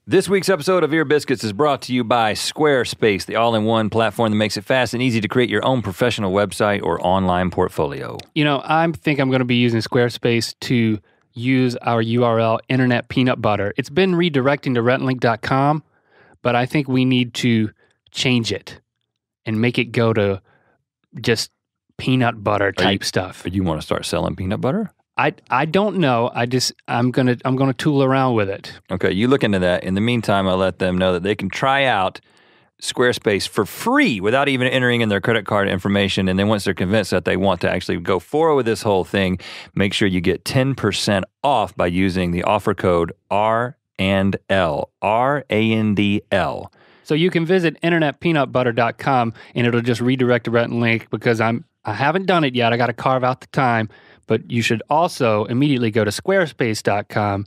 This week's episode of Ear Biscuits is brought to you by Squarespace, the all-in-one platform that makes it fast and easy to create your own professional website or online portfolio. You know, I think I'm going to be using Squarespace to use our URL, Internet Peanut Butter. It's been redirecting to rhettlink.com, but I think we need to change it and make it go to just peanut butter type stuff. You want to start selling peanut butter? I don't know. I'm gonna tool around with it. Okay, you look into that. In the meantime, I'll let them know that they can try out Squarespace for free without even entering in their credit card information. And then once they're convinced that they want to actually go forward with this whole thing, make sure you get 10% off by using the offer code R&L, R-A-N-D-L. So you can visit internetpeanutbutter.com and it'll just redirect to Rhett Link because I haven't done it yet. I got to carve out the time. But you should also immediately go to squarespace.com,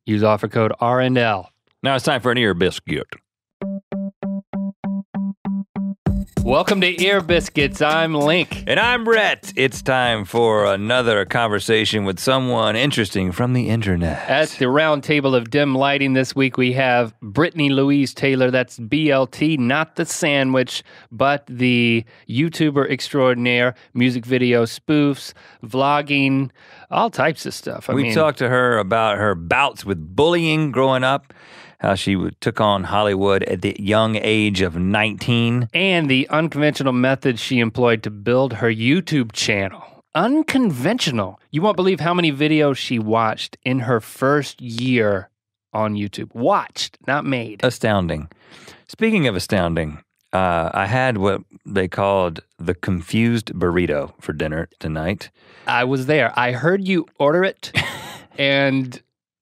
use offer code R&L. Now it's time for an Ear Biscuit. Welcome to Ear Biscuits. I'm Link. And I'm Rhett. It's time for another conversation with someone interesting from the internet. At the round table of dim lighting this week, we have Brittani Louise Taylor. That's BLT, not the sandwich, but the YouTuber extraordinaire, music video spoofs, vlogging, all types of stuff. We talked to her about her bouts with bullying growing up, how she took on Hollywood at the young age of 19. And the unconventional methods she employed to build her YouTube channel. Unconventional. You won't believe how many videos she watched in her first year on YouTube. Watched, not made. Astounding. Speaking of astounding, I had what they called the confused burrito for dinner tonight. I was there. I heard you order it, and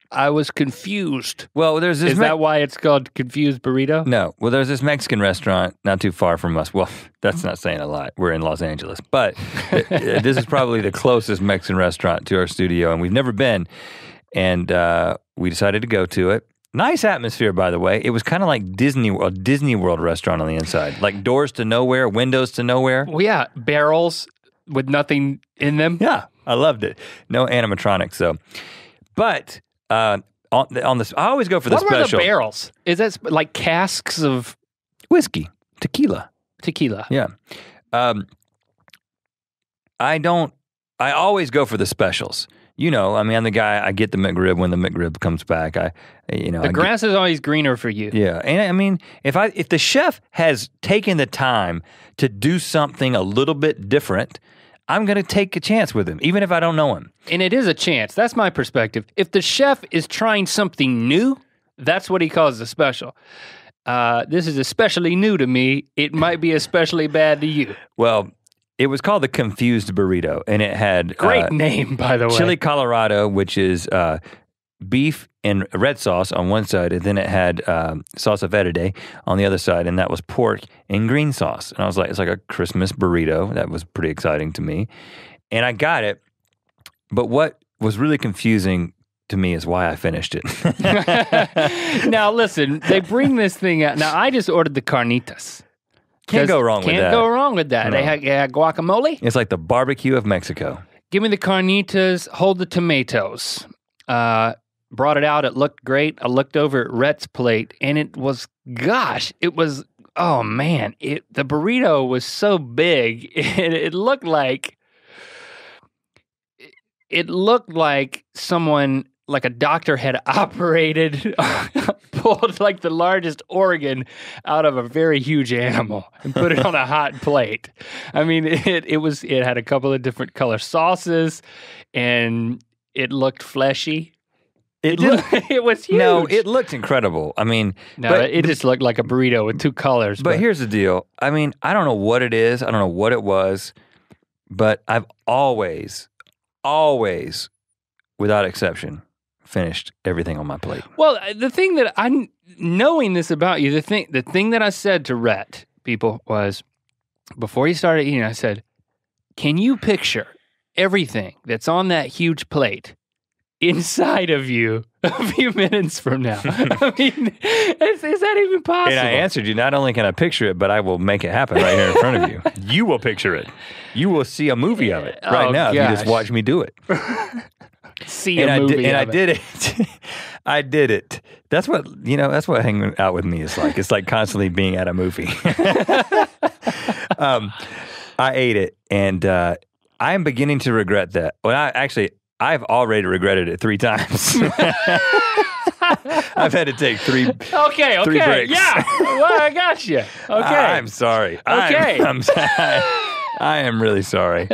I was confused. Well, there's this. Is that why it's called confused burrito? No. Well, there's this Mexican restaurant not too far from us. Well, that's not saying a lot. We're in Los Angeles, but this is probably the closest Mexican restaurant to our studio, and we've never been. And we decided to go to it. Nice atmosphere, by the way. It was kind of like a Disney World restaurant on the inside, like doors to nowhere, windows to nowhere. Well, yeah, barrels with nothing in them. Yeah, I loved it. No animatronics, though. But on this, I always go for the special. What were the barrels? Is that like casks of whiskey, tequila? Tequila. Yeah. I always go for the specials. You know, I mean, I'm the guy. I get the McRib when the McRib comes back. The grass is always greener for you. Yeah, and I mean, if the chef has taken the time to do something a little bit different, I'm going to take a chance with him, even if I don't know him. And it is a chance. That's my perspective. If the chef is trying something new, that's what he calls a special. This is especially new to me. It might be especially bad to you. Well, it was called the Confused Burrito, and it had great name, by the way. Chili Colorado, which is beef and red sauce on one side, and then it had salsa verde on the other side, and that was pork and green sauce. And I was like, it's like a Christmas burrito. That was pretty exciting to me. And I got it, but what was really confusing to me is why I finished it. Now listen, they bring this thing out. Now I just ordered the carnitas. Can't go wrong with that. Can't go wrong with that. No. They had guacamole. It's like the barbecue of Mexico. Give me the carnitas, hold the tomatoes. Brought it out, it looked great. I looked over at Rhett's plate and oh man, the burrito was so big. It looked like someone, like a doctor had operated, pulled like the largest organ out of a very huge animal and put it on a hot plate. I mean, it had a couple of different color sauces and it looked fleshy. It was huge. No, it looked incredible. I mean, it just looked like a burrito with two colors. But here's the deal. I mean, I don't know what it is. I don't know what it was, but I've always, without exception, finished everything on my plate. Well, the thing that I'm knowing this about you, the thing that I said to Rhett, people, was before he started eating, I said, can you picture everything that's on that huge plate inside of you a few minutes from now? I mean, is that even possible? And I answered you, not only can I picture it, but I will make it happen right here in front of you. You will picture it. You will see a movie of it right now if you just watch me do it. see a movie. I did it. I did it. That's what hanging out with me is like. It's like constantly being at a movie. I ate it, and I am beginning to regret that. Well, I've already regretted it 3 times. I've had to take three breaks. Yeah. Well, I got you. Okay. I'm sorry. Okay. I am really sorry.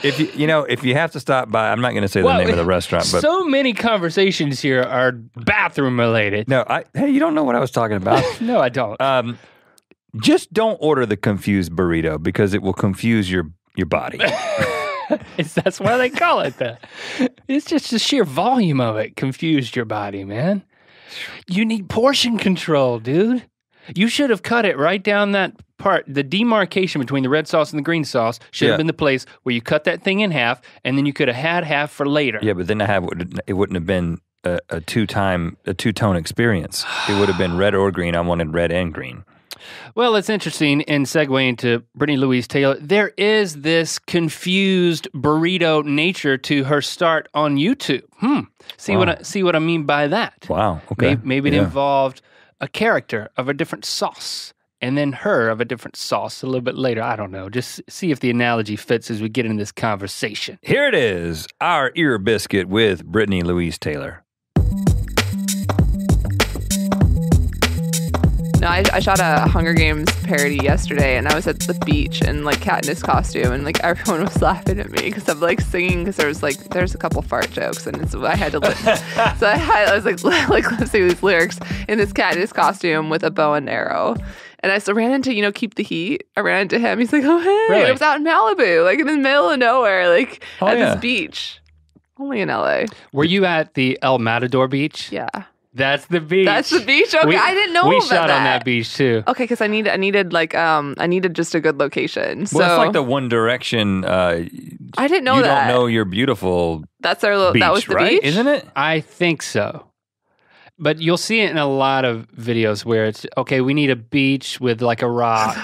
If you have to stop by, I'm not going to say the name of the restaurant, but so many conversations here are bathroom related. No, hey, you don't know what I was talking about. No, I don't. Just don't order the confused burrito because it will confuse your body. That's why they call it that. It's just the sheer volume of it confused your body, man. You need portion control, dude. You should have cut it right down that part. The demarcation between the red sauce and the green sauce should have been the place where you cut that thing in half, and then you could have had half for later. Yeah, but then it wouldn't have been a two-tone experience. It would have been red or green. I wanted red and green. Well, it's interesting, and segueing to Brittani Louise Taylor, there is this confused burrito nature to her start on YouTube. See what I mean by that? Wow. Okay. Maybe it involved a character of a different sauce, and then her of a different sauce a little bit later. I don't know. Just see if the analogy fits as we get into this conversation. Here it is, our ear biscuit with Brittani Louise Taylor. No, I shot a Hunger Games parody yesterday, and I was at the beach in like Katniss costume, and like everyone was laughing at me because I'm like singing because there's a couple fart jokes, and I had to I was like let's see these lyrics in this Katniss costume with a bow and arrow. And I ran into, Keep the Heat. I ran into him. He's like, oh, hey. Really? It was out in Malibu, like in the middle of nowhere, like this beach. Only in LA. Were you at the El Matador beach? Yeah. That's the beach. That's the beach? Okay, I didn't know about that. We shot on that beach, too. Okay, because I needed just a good location. So. Well, it's like the One Direction. I didn't know that. You that. don't know you're beautiful. That's our beach, that was the right? beach? Isn't it? I think so. But you'll see it in a lot of videos where it's, okay, we need a beach with like a rock.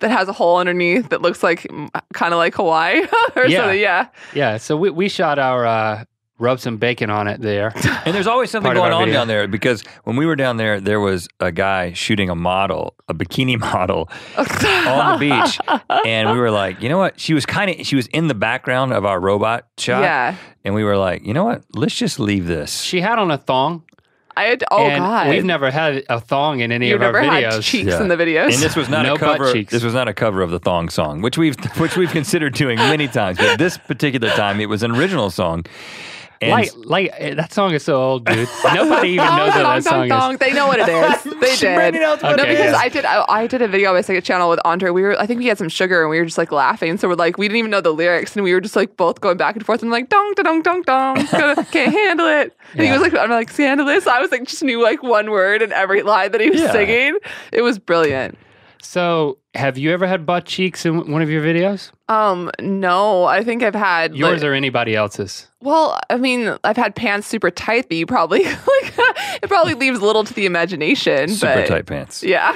that has a hole underneath that looks like, kind of like Hawaii or something, yeah. Yeah, so we shot our, rub some bacon on it there. And there's always something going on down there because when we were down there was a guy shooting a bikini model on the beach. And we were like, you know what? She was in the background of our robot shot. Yeah. And we were like, you know what? Let's just leave this. She had on a thong. God. We've never had a thong in any of our videos. You've never had cheeks in the videos. And this was not a cover. This was not a cover of the thong song, which we've considered doing many times. But this particular time, it was an original song. And that song is so old, dude. Nobody even knows what that song is. They know what it is. They did. Because I did a video on my second channel with Andre. I think we had some sugar and we were just like laughing. So we didn't even know the lyrics and we were just like both going back and forth and like dong dong dong dong. Can't handle it. And he was like, I'm like scandalous. I was like just knew like one word in every line that he was singing. It was brilliant. So, have you ever had butt cheeks in one of your videos? No. I think I've had yours or anybody else's. Well, I mean, I've had pants super tight that you probably it probably leaves little to the imagination. Super tight pants. Yeah.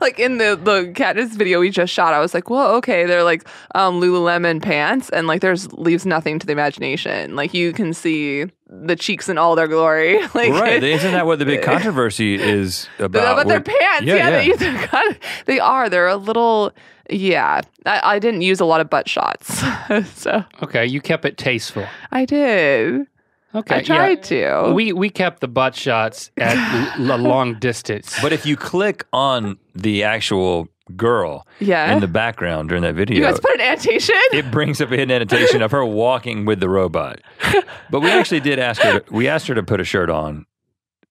Like in the Katniss video we just shot, I was like, well, okay, they're like Lululemon pants, and like leaves nothing to the imagination. Like you can see the cheeks in all their glory. Like, right. Isn't that what the big controversy is about? About their pants. Yeah. They are. They're a little... Yeah. I didn't use a lot of butt shots. So okay, you kept it tasteful. I did. Okay. I tried to. We kept the butt shots at a long distance. But if you click on the actual girl in the background during that video, you guys put an annotation? It brings up a hidden annotation of her walking with the robot. But we actually did ask her. We asked her to put a shirt on.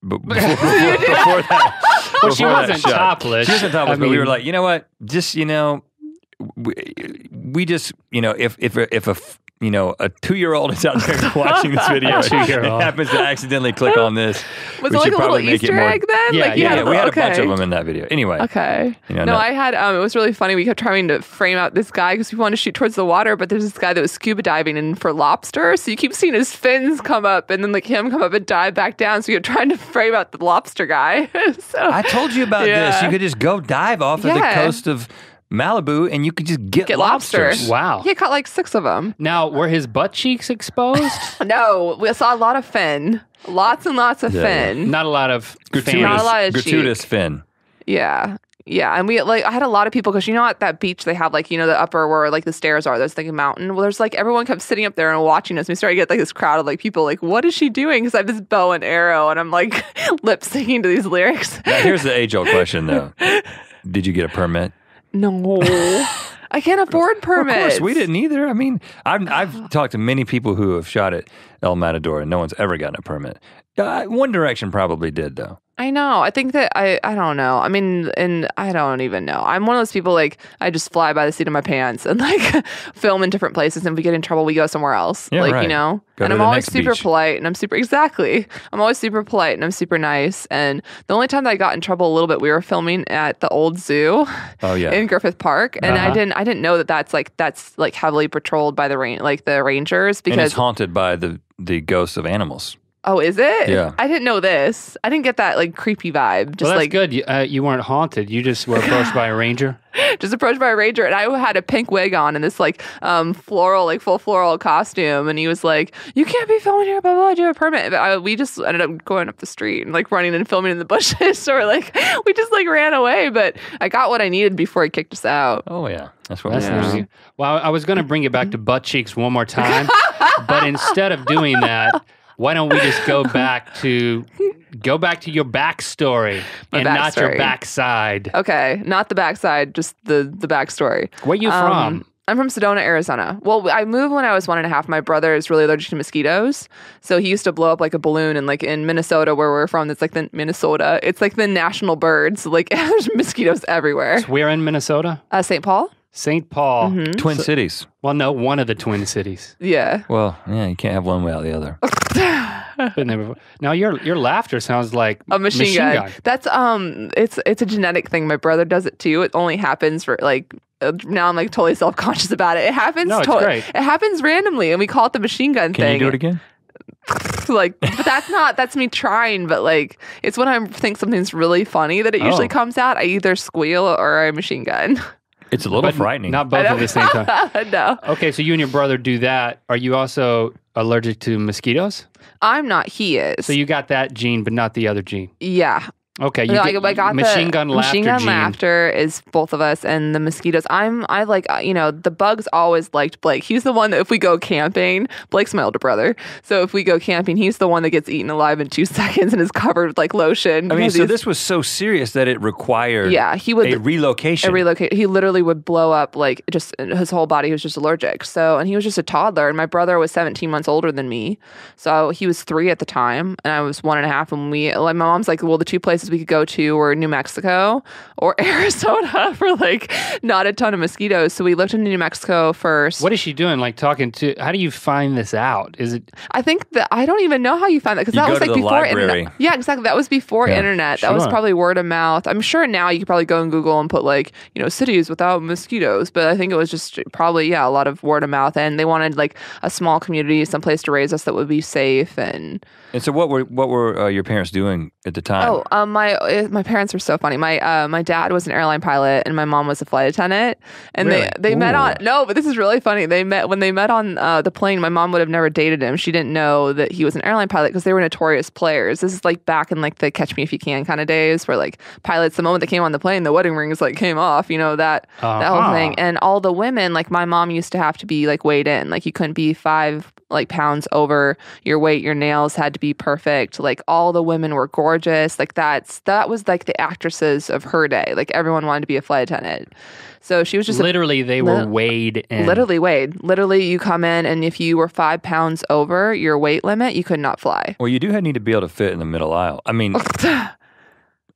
Before that. Well, she wasn't topless. She wasn't topless, but we were like, you know what? Just, we just, if a 2-year-old is out there watching this video and happens to accidentally click on this, was it like a little Easter egg then? Yeah, we had a bunch of them in that video. Anyway. Okay. I had, it was really funny. We kept trying to frame out this guy because we wanted to shoot towards the water, but there's this guy that was scuba diving in for lobster. So you keep seeing his fins come up and then like him come up and dive back down. So you're trying to frame out the lobster guy. I told you about this. You could just go dive off of the coast of Malibu, and you could just get lobster. lobsters. Wow. He caught like 6 of them. Now, were his butt cheeks exposed? No, we saw a lot of fin. Lots and lots of fin. Not a lot of Not a lot of gratuitous cheek. fin. Yeah. Yeah, and I had a lot of people, because at that beach they have the upper where the stairs are, there's a mountain. Well, there's everyone kept sitting up there and watching us. We started to get this crowd of people what is she doing? Because I have this bow and arrow and I'm lip syncing to these lyrics. Now, here's the age-old question though. Did you get a permit? No. I can't afford permits. Of course, we didn't either. I mean, I've talked to many people who have shot at El Matador and no one's ever gotten a permit. One Direction probably did though. I know. I think that I don't know. I mean, and I don't even know. I'm one of those people I just fly by the seat of my pants and film in different places. And if we get in trouble, we go somewhere else. Yeah, right. Go and I'm always super polite and I'm always super polite and I'm super nice. And the only time that I got in trouble a little bit, we were filming at the old zoo in Griffith Park. And I didn't know that that's heavily patrolled by the rangers, because and it's haunted by the ghosts of animals. Oh, is it? Yeah. I didn't know this. I didn't get that creepy vibe. Just well, that's good. You weren't haunted. You just were approached by a ranger. Just approached by a ranger, and I had a pink wig on and this floral, full floral costume, and he was like, "You can't be filming here, blah blah. Do you have a permit?" But we just ended up going up the street and running and filming in the bushes, or we just ran away. But I got what I needed before he kicked us out. Oh yeah, that's what. That's interesting. Well, I was going to bring it back to butt cheeks one more time, but instead of doing that, why don't we just go back to your backstory not your backside? Okay, not the backside, just the backstory. Where you from? I'm from Sedona, Arizona. Well, I moved when I was 1.5. My brother is really allergic to mosquitoes, so he used to blow up a balloon. And in Minnesota, where we're from, it's Minnesota. It's the national bird. So there's mosquitoes everywhere. So where in Minnesota? St. Paul. St. Paul. Mm-hmm. Twin Cities. Well, no, one of the Twin Cities. Yeah. Well, yeah, you can't have one without the other. Been there before. Now your laughter sounds like a machine gun. That's it's a genetic thing. My brother does it too. It only happens for now I'm totally self-conscious about it. It happens. No, it's great. It happens randomly, and we call it the machine gun thing. Can you do it again? But that's me trying. But it's when I think something's really funny that it usually comes out. I either squeal or I machine gun. It's a little frightening. Not both at the same time. No. Okay, so you and your brother do that. Are you also allergic to mosquitoes? I'm not. He is. So you got that gene, but not the other gene. Yeah. Okay, I got machine gun laughter. Machine gun gene. laughter is both of us, and the mosquitoes. The bugs always liked Blake. He's the one that if we go camping, Blake's my older brother. So if we go camping, he's the one that gets eaten alive in 2 seconds and is covered with lotion. I mean, so this was so serious that it required a relocation. He literally would blow up just his whole body. He was just allergic. So, and he was just a toddler, and my brother was 17 months older than me. So he was 3 at the time, and I was 1.5. And my mom's well, the 2 places we could go to were New Mexico or Arizona for not a ton of mosquitoes. So we looked into New Mexico first. What is she doing? Talking to? How do you find this out? Is it? I think that I don't even know how you find that, because that was before library. Internet. Yeah, exactly. That was before internet. That was probably word of mouth. I'm sure now you could probably go on Google and put cities without mosquitoes, but I think it was just probably a lot of word of mouth, and they wanted a small community, someplace to raise us that would be safe. And so what were your parents doing at the time? Oh, my parents were so funny. My dad was an airline pilot and my mom was a flight attendant. And really? they met on but this is really funny. When they met on the plane. My mom would have never dated him. She didn't know that he was an airline pilot because they were notorious players. This is back in the Catch Me If You Can kind of days, where pilots, the moment they came on the plane, the wedding rings came off. That whole thing. And all the women, my mom used to have to be weighed in. You couldn't be 5 pounds over your weight. Your nails had to be perfect. All the women were gorgeous. That was the actresses of her day. Everyone wanted to be a flight attendant. So she was just literally they were weighed in. Literally weighed. Literally, you come in and if you were 5 pounds over your weight limit, you could not fly. Well, you do need to be able to fit in the middle aisle. I mean,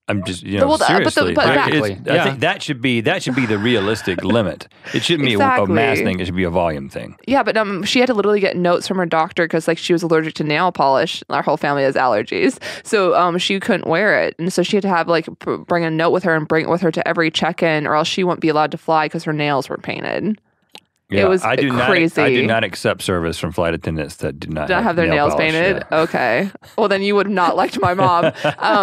I'm just seriously. I think that should be the realistic limit. It shouldn't be a mass thing. It should be a volume thing. Yeah, but she had to literally get notes from her doctor because she was allergic to nail polish. Our whole family has allergies, so she couldn't wear it, and so she had to have bring a note with her and bring it with her to every check-in, or else she wouldn't be allowed to fly because her nails were painted. Yeah, It was I do crazy. Not. I do not accept service from flight attendants that do not have their nails polish, painted. yeah. Okay. Well, then you would have not liked my mom.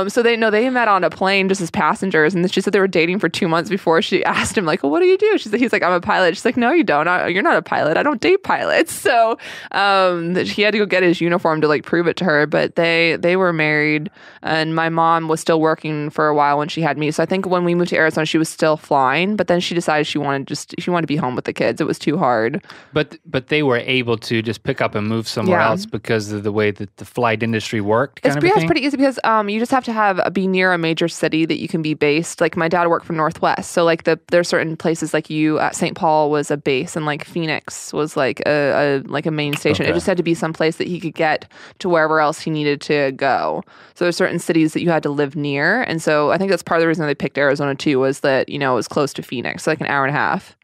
So they met on a plane just as passengers, and she said they were dating for 2 months before she asked him, like, well, what do you do? He's like, I'm a pilot. She's like, no, you don't. You're not a pilot. I don't date pilots. So he had to go get his uniform to like prove it to her. But they were married, and my mom was still working for a while when she had me. So I think when we moved to Arizona, she was still flying, but then she decided she wanted to be home with the kids. It was too hard. But they were able to just pick up and move somewhere else because of the way that the flight industry worked. It's pretty easy because you just have to be near a major city that you can be based. Like my dad worked for Northwest, so like there's certain places like St. Paul was a base, and like Phoenix was like a main station. Okay. It just had to be some place that he could get to wherever else he needed to go. So there's certain cities that you had to live near, and so I think that's part of the reason they picked Arizona too, was that it was close to Phoenix, so like an hour and a half.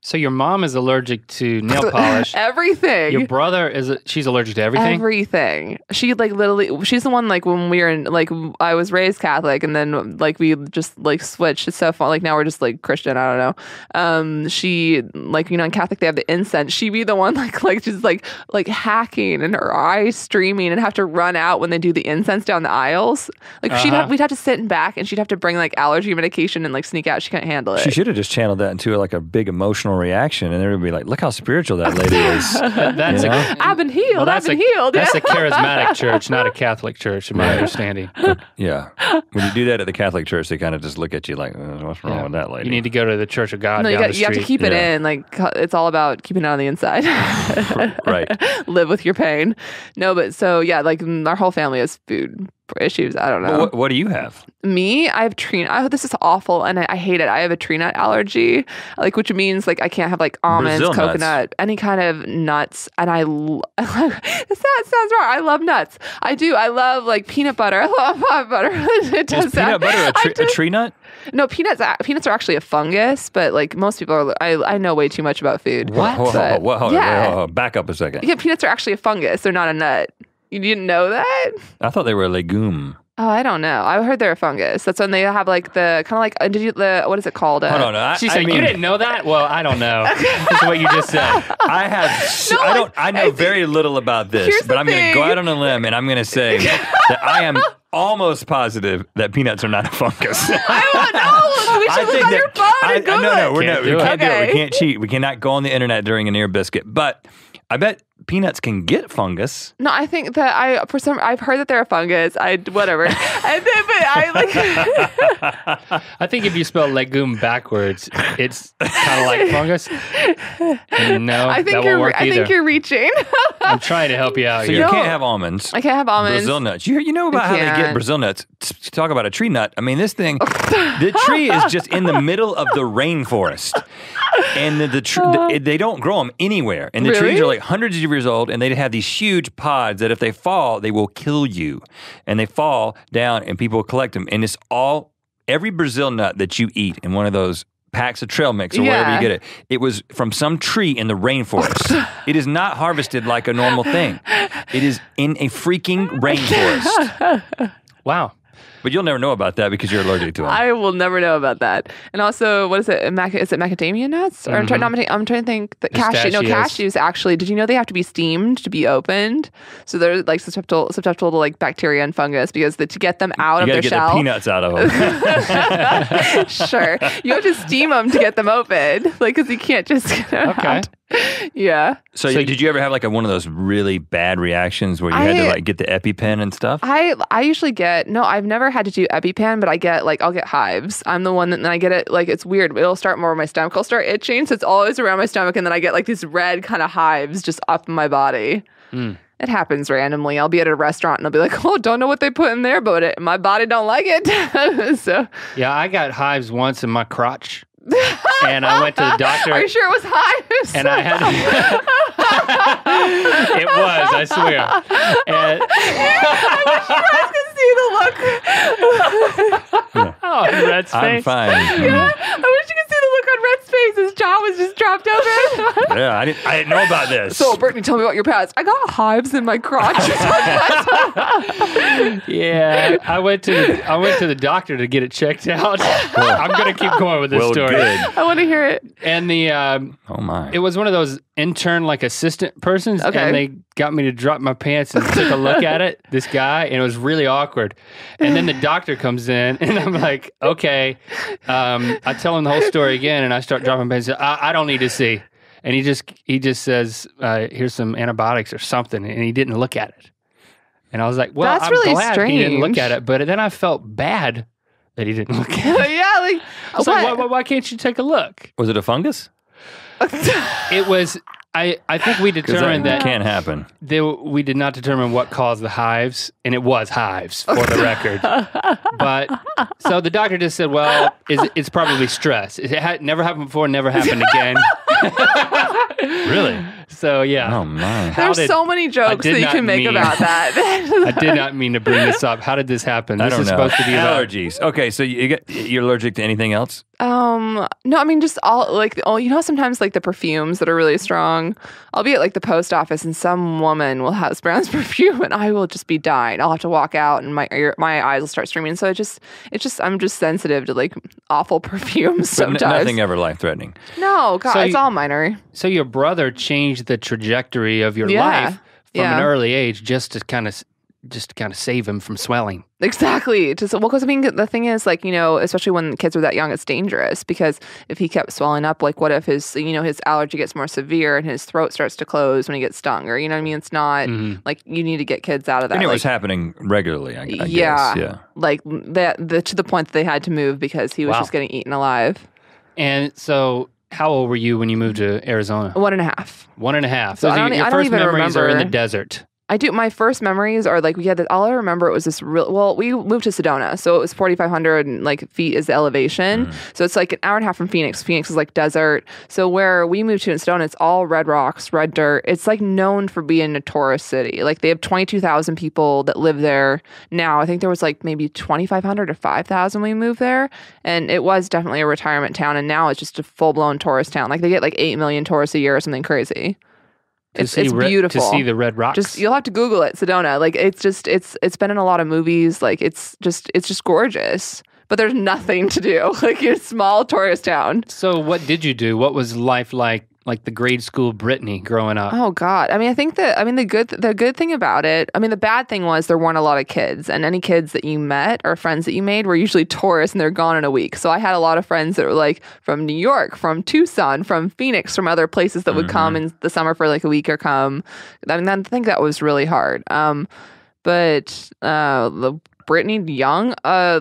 So your mom is allergic to nail polish. Everything. Your brother she's allergic to everything? Everything. She like literally, she's the one like when we were in, like I was raised Catholic and then like we just like switched. It's so fun. Like now we're just like Christian. I don't know. She like, in Catholic they have the incense. She'd be the one like just like hacking and her eyes streaming and have to run out when they do the incense down the aisles. Like we'd have to sit in back and she'd have to bring like allergy medication and like sneak out. She couldn't handle it. She should have just channeled that into like a big emotional reaction, and everybody would be like, look how spiritual that lady is. I've been healed. I've been healed. That's a charismatic church, not a Catholic church, in my understanding. Yeah. When you do that at the Catholic church, they kind of just look at you like, what's wrong with that lady? You need to go to the Church of God. No, you have to keep it in. Like it's all about keeping it on the inside. Right. Live with your pain. No, but so yeah, like our whole family has food issues. I don't know. Well, what do you have? Me, I have tree nut. This is awful, and I hate it. I have a tree nut allergy, like which means like I can't have like almonds, Brazil coconut, nuts. any kind of nuts. And that sounds wrong. I love nuts. I do. I love like peanut butter. I love peanut butter. It does Is peanut butter a tree nut? No, peanuts are actually a fungus, but like most people are. I know way too much about food. What? Hold Yeah. on. Back up a second. Yeah, peanuts are actually a fungus. They're not a nut. You didn't know that? I thought they were a legume. Oh, I don't know. I heard they're a fungus. That's when they have like the kind of like what is it called? Hold on. She said, you didn't know that? Well, I don't know. That's what you just said. I know very little about this, but I'm going to go out on a limb and I'm going to say that I am almost positive that peanuts are not a fungus. I don't know. We should look on your phone and Google No, we can't do it. We can't cheat. We cannot go on the internet during an ear biscuit. But I bet peanuts can get fungus. No, I think that I've heard that they're a fungus. Whatever. I think if you spell legume backwards, it's kind of like fungus. No, I think you're reaching. I'm trying to help you out here. So you can't have almonds. I can't have almonds. Brazil nuts. You know about how they get Brazil nuts. Talk about a tree nut. I mean, this thing, the tree is just in the middle of the rainforest. And they don't grow them anywhere. And the trees are like hundreds of years old, and they have these huge pods that if they fall, they will kill you. And they fall down, and people collect them. And it's every Brazil nut that you eat in one of those packs of trail mix or wherever you get it, it was from some tree in the rainforest. It is not harvested like a normal thing. It is in a freaking rainforest. Wow. But you'll never know about that because you're allergic to them. I will never know about that. And also, what is it? Is it macadamia nuts? Or I'm trying to think. Cashews actually. Did you know they have to be steamed to be opened? So they're like susceptible to like bacteria and fungus because to get them out of their shell. You got to get the peanuts out of them. Sure. You have to steam them to get them open. Like, because you can't just get them out. Yeah. So did you ever have like one of those really bad reactions where you had to like get the EpiPen and stuff? I usually I've never had to do EpiPen, but I'll get hives. I'm the one that, and I get it, like, it's weird. It'll start more of my stomach. I'll start itching, so it's always around my stomach, and then I get like these red kind of hives just up in my body. It happens randomly. I'll be at a restaurant and I'll be like, oh, don't know what they put in there, but my body don't like it. So yeah, I got hives once in my crotch. And I went to the doctor. Are you sure it was hives? And I had to... It was, I swear. And... I wish you guys could see the look. Oh, Rhett's face. I'm fine. Yeah, I wish you could see the look on Rhett's face. His jaw was just dropped open. Yeah, I didn't know about this. So, Brittany, tell me about your past. I got hives in my crotch. Yeah, I went to the doctor to get it checked out. I'm gonna keep going with this story. Good. I want to hear it. And the Oh my! it was one of those intern assistant persons, Okay. and they got me to drop my pants and took a look at it. This guy, and it was really awkward. And then the doctor comes in, and I'm like, okay. I tell him the whole story again, and I start dropping pants. I don't need to see. And he just says, here's some antibiotics or something, and he didn't look at it. And I was like, well, That's I'm really glad he didn't look strange. at it. But then I felt bad that he didn't look at it. Yeah, like, I was like, why can't you take a look? Was it a fungus? It was, I think we determined that can't happen. we did not determine what caused the hives, and it was hives, for the record. But, so the doctor just said, well, it's probably stress. It had never happened before, never happened again. Really? So, yeah. Oh my! there's so many jokes that you can make about that. I did not mean to bring this up. How did this happen? I This don't is know. supposed to be about Allergies. Okay, so you're allergic to anything else? No, I mean, just all, like, you know, sometimes, like, the perfumes that are really strong. I'll be at, like, the post office, and some woman will have spray on this perfume, and I will just be dying. I'll have to walk out, and my eyes will start streaming. So I'm just sensitive to, like, awful perfumes But sometimes. nothing ever life-threatening. No, God, So it's all minor. So your brother changed the trajectory of your Yeah. life from Yeah. an early age just to kind of save him from swelling. Exactly. Because I mean, the thing is, like, you know, especially when kids are that young, it's dangerous because if he kept swelling up, like, what if his allergy gets more severe and his throat starts to close when he gets stung, or, you know what I mean? It's not like you need to get kids out of that. And it like, was happening regularly, I guess. yeah, Yeah. like to the point that they had to move because he was Wow. just getting eaten alive. And so, how old were you when you moved to Arizona? 1.5. 1.5. So So I don't your first even memories are in the remember. desert. I do. My first memories are like all I remember it was this real. Well, we moved to Sedona, so it was 4,500 feet is the elevation. So it's like an hour and a half from Phoenix. Phoenix is like desert. So where we moved to in Sedona, it's all red rocks, red dirt. It's like known for being a tourist city. Like they have 22,000 people that live there now. I think there was like maybe 2,500 or 5,000 when we moved there, and it was definitely a retirement town. And now it's just a full blown tourist town. Like they get like 8 million tourists a year or something crazy. It's beautiful to see the red rocks. Just you'll have to Google it, Sedona. Like it's been in a lot of movies. Like it's just gorgeous. But there's nothing to do. Like it's a small tourist town. So what did you do? What was life like the grade school Brittany growing up? Oh God. I mean, I think the good thing about it, I mean, the bad thing was there weren't a lot of kids, and any kids that you met or friends that you made were usually tourists and they're gone in a week. So I had a lot of friends that were like from New York, from Tucson, from Phoenix, from other places that would come in the summer for like a week or come. I mean, I think that was really hard. But the Brittany young,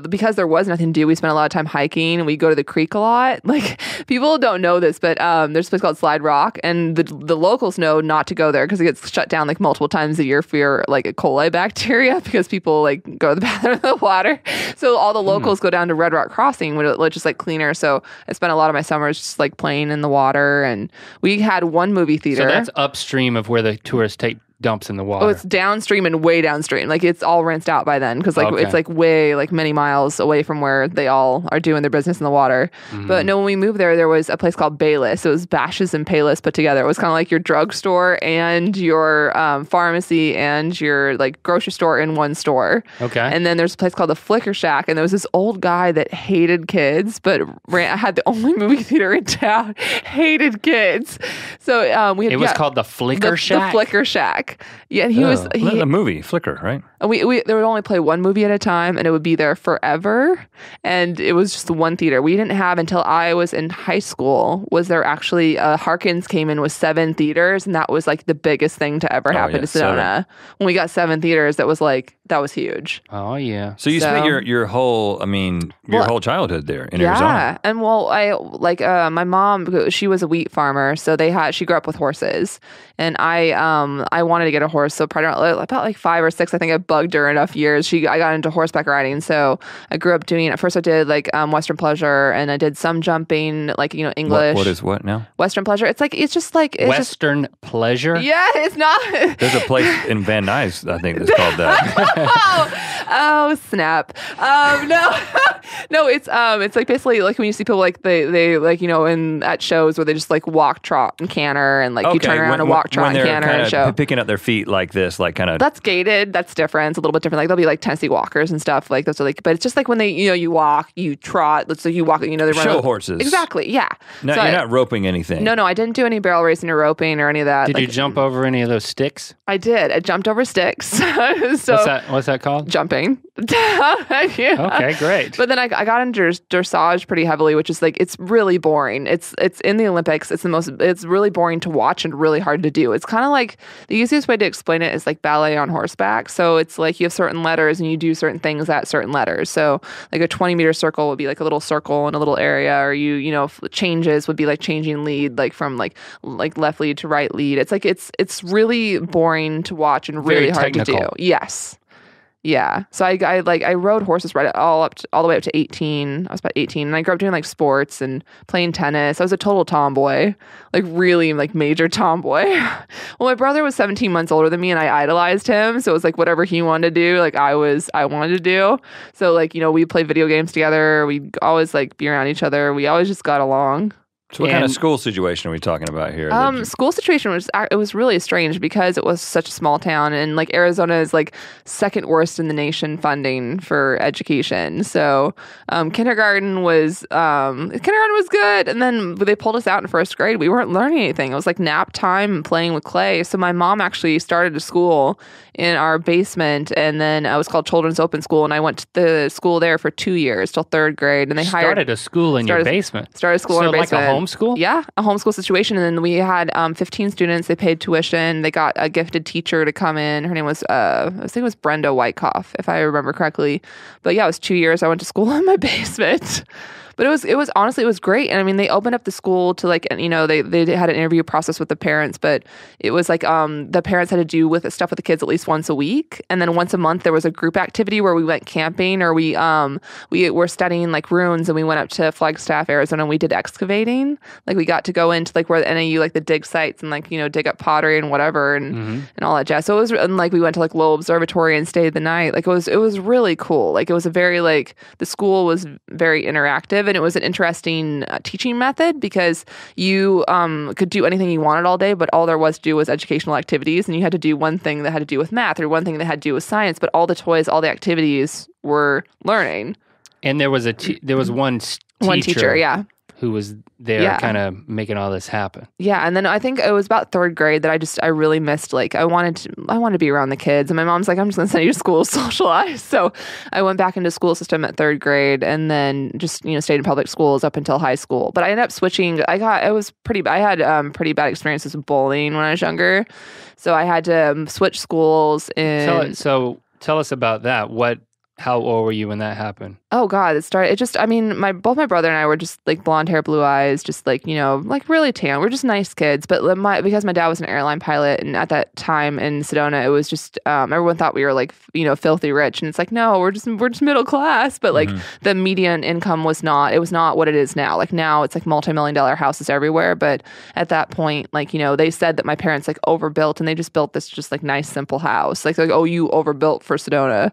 because there was nothing to do, we spent a lot of time hiking and we go to the creek a lot. Like people don't know this, but there's a place called Slide Rock, and the locals know not to go there because it gets shut down like multiple times a year for like E. coli bacteria because people like go to the bathroom in the water. So all the locals go down to Red Rock Crossing, which is like cleaner. So I spent a lot of my summers just like playing in the water, and we had one movie theater. So that's upstream of where the tourists take dumps in the water. Oh, it's downstream and way downstream. Like it's all rinsed out by then because Okay. it's like way like many miles away from where they all are doing their business in the water. But no, when we moved there was a place called Bayless. It was Bashes and Payless put together. It was kind of like your drugstore and your pharmacy and your like grocery store in one store. Okay. And then there's a place called the Flicker Shack, and there was this old guy that hated kids, but had the only movie theater in town. Hated kids. So we had, it was called the Flicker Shack? The Flicker Shack. Yeah, and he was the movie Flicker, right? and they would only play one movie at a time, and it would be there forever. And it was just the one theater. We didn't have until I was in high school. Was there actually Harkins came in with 7 theaters, and that was like the biggest thing to ever happen to Sedona. When we got 7 theaters, that was huge. Oh yeah. So you spent your whole, whole childhood there in Arizona. Yeah, and well, I like my mom. She was a wheat farmer, so she grew up with horses, and I wanted to get a horse. So probably about like 5 or 6, I think I bugged her enough years. I got into horseback riding, so I grew up doing. At first, I did like Western Pleasure, and I did some jumping, like English. What is what now? Western Pleasure? It's just like Western Pleasure? Yeah, it's not. There's a place in Van Nuys, I think, that's called that. Oh, snap. No. No, it's like basically like when you see people like they like at shows where they just like walk, trot, and canter, and like you turn around and walk, trot, and canter in a show. Picking up their feet like this, like kind of. That's gated. That's different. It's a little bit different. Like they'll be like Tennessee walkers and stuff. Like those are like, but it's just like when they you walk, you trot. So you walk. They run show horses. Exactly. Yeah. No, so you're not roping anything. No, I didn't do any barrel racing or roping or any of that. Did you jump over any of those sticks? I did. I jumped over sticks. So what's that called? Jumping. Yeah. Okay, great. But then I got into dressage pretty heavily, which is like it's really boring. It's in the Olympics. It's really boring to watch and really hard to do. It's kind of like the easiest way to explain it is like ballet on horseback. So it's like you have certain letters and you do certain things at certain letters. So like a 20-meter circle would be like a little circle in a little area, or changes would be like changing lead, like from like left lead to right lead. It's like it's really boring to watch and really hard to do. Yes. Yeah. So I rode horses right all the way up to 18. I was about 18, and I grew up doing like sports and playing tennis. I was a total tomboy, like really like major tomboy. Well, my brother was 17 months older than me, and I idolized him. So it was like whatever he wanted to do, like I wanted to do. So like we play video games together. We always like be around each other. We always just got along. So what kind of school situation are we talking about here? School situation was really strange because it was such a small town, and like Arizona is like second worst in the nation funding for education. So kindergarten was good, and then they pulled us out in first grade. We weren't learning anything. It was like nap time and playing with clay. So my mom actually started a school in our basement, and then it was called Children's Open School, and I went to the school there for 2 years till third grade. And they started a school in your basement. Started a school in our basement. Like a homeschool? Yeah, a homeschool situation. And then we had 15 students. They paid tuition. They got a gifted teacher to come in. Her name was I think it was Brenda Whitecoff, if I remember correctly. But yeah, it was 2 years I went to school in my basement. But it was honestly, it was great. And I mean, they opened up the school to like, they had an interview process with the parents, but it was like the parents had to do with stuff with the kids at least once a week. And then once a month, there was a group activity where we went camping, or we were studying like ruins, and we went up to Flagstaff, Arizona, and we did excavating. Like we got to go into like where the NAU, like the dig sites, and like, dig up pottery and whatever and all that jazz. So it was, and like we went to like Lowell Observatory and stayed the night. Like it was really cool. Like it was a very like, the school was very interactive. And it was an interesting teaching method because you could do anything you wanted all day, but all there was to do was educational activities, and you had to do one thing that had to do with math or one thing that had to do with science, but all the toys, all the activities were learning. And there was one teacher, yeah, who was there kind of making all this happen. Yeah, and then I think it was about third grade that I really missed, like I wanted to be around the kids, and my mom's like, I'm just going to send you to school to socialize. So I went back into school system at third grade, and then just stayed in public schools up until high school. But I ended up switching. I had pretty bad experiences with bullying when I was younger, so I had to switch schools. So tell us about that. How old were you when that happened? Oh God, both my brother and I were just like blonde hair, blue eyes, just like, like really tan. We're just nice kids. But because my dad was an airline pilot, and at that time in Sedona, it was just, everyone thought we were like, filthy rich. And it's like, no, we're just middle class. But like the median income was not what it is now. Like now it's like multi-million-dollar houses everywhere. But at that point, like, they said that my parents like overbuilt, and they just built this just like nice, simple house. Like, oh, you overbuilt for Sedona.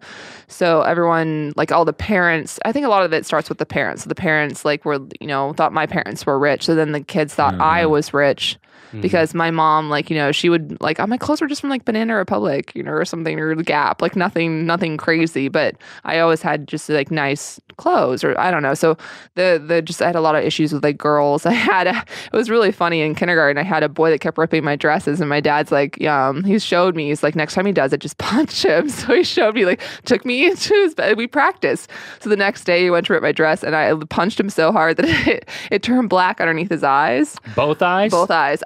So everyone, like all the parents, I think a lot of it starts with the parents. So the parents like were, thought my parents were rich. So then the kids thought I was rich. Because my mom, like, she would like, my clothes were just from like Banana Republic, or something, or the Gap, like nothing crazy. But I always had just like nice clothes, or I don't know. So I had a lot of issues with like girls. It was really funny in kindergarten. I had a boy that kept ripping my dresses, and my dad's like, he showed me, he's like, next time he does it, just punch him. So he showed me, like, took me into his bed. We practiced. So the next day he went to rip my dress, and I punched him so hard that it turned black underneath his eyes. Both eyes? Both eyes.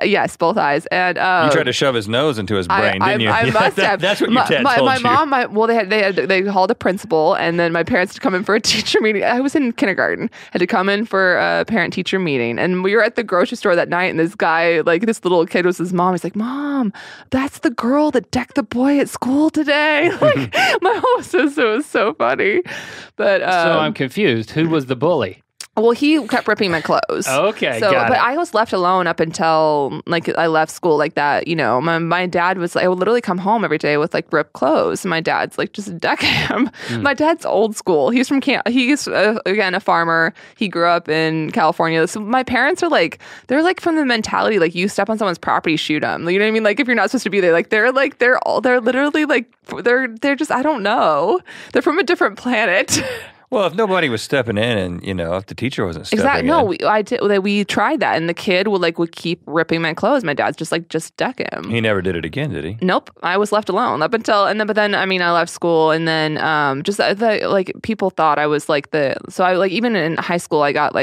Yes, both eyes. And you tried to shove his nose into his brain, didn't you? I must have. That's what your dad told my you. Mom, they called a principal, and then my parents had to come in for a teacher meeting. I was in kindergarten, had to come in for a parent-teacher meeting, and we were at the grocery store that night, and this guy, like this little kid was his mom. He's like, Mom, that's the girl that decked the boy at school today. Like my whole sister was so funny. But so I'm confused. Who was the bully? Well, he kept ripping my clothes. Okay, so, got but it. I was left alone up until like I left school like that. You know, my dad was like, I would literally come home every day with like ripped clothes. And my dad's like, just deck him. My dad's old school. He's from he's again a farmer. He grew up in California. So my parents are like, they're like from the mentality like you step on someone's property, shoot them. You know what I mean? Like if you're not supposed to be there, they're literally like they're just I don't know. They're from a different planet. Well, if nobody was stepping in, and if the teacher wasn't stepping in, we tried that, and the kid would keep ripping my clothes. My dad's just deck him. He never did it again, did he? Nope, I was left alone up until but then I left school, and then people thought I was even in high school I got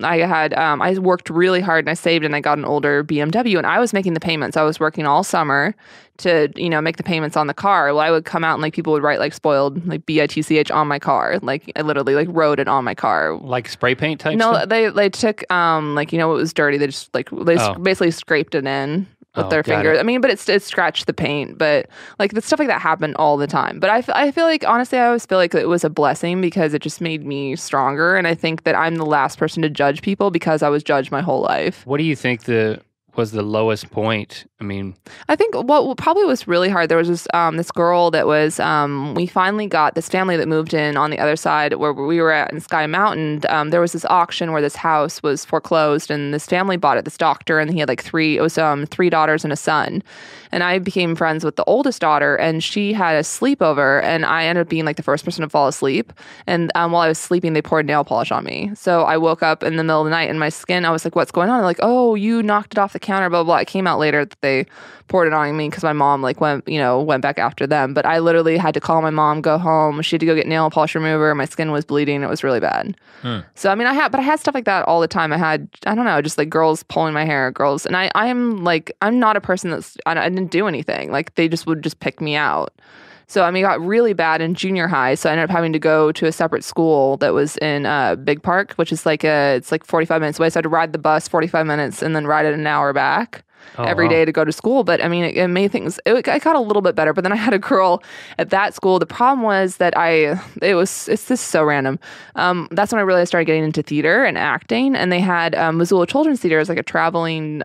I worked really hard and I saved and I got an older BMW and I was making the payments. I was working all summer to make the payments on the car. Well, I would come out and people would write spoiled BITCH on my car. I literally wrote it on my car. Like spray paint type No, stuff? they took it was dirty. They just basically scraped it in with their fingers. But it scratched the paint. But the stuff like that happened all the time. But I feel like honestly, I always feel like it was a blessing because it just made me stronger. And I think that I'm the last person to judge people because I was judged my whole life. What do you think was the lowest point? I think what probably was really hard, there was this girl that was, we finally got this family that moved in on the other side where we were at in Sky Mountain. There was this auction where this house was foreclosed and this family bought it, this doctor, and he had three daughters and a son. And I became friends with the oldest daughter and she had a sleepover and I ended up being the first person to fall asleep. And while I was sleeping, they poured nail polish on me. So I woke up in the middle of the night and my skin, I was like, what's going on? They're like, oh, you knocked it off the counter, blah, blah, blah. It came out later that they poured it on me because my mom went back after them. But I literally had to call my mom, go home. She had to go get nail polish remover. My skin was bleeding. It was really bad. So I had stuff like that all the time. I had, I don't know, just girls pulling my hair, girls. And I'm not a person I didn't do anything. They would just pick me out. So it got really bad in junior high. So I ended up having to go to a separate school that was in Big Park, which is it's 45 minutes away. So I had to ride the bus 45 minutes and then ride it an hour back. Every day to go to school. But it made things, it got a little bit better. But then I had a girl at that school. The problem was that it's just so random. That's when I really started getting into theater and acting. And they had Missoula Children's Theater is a traveling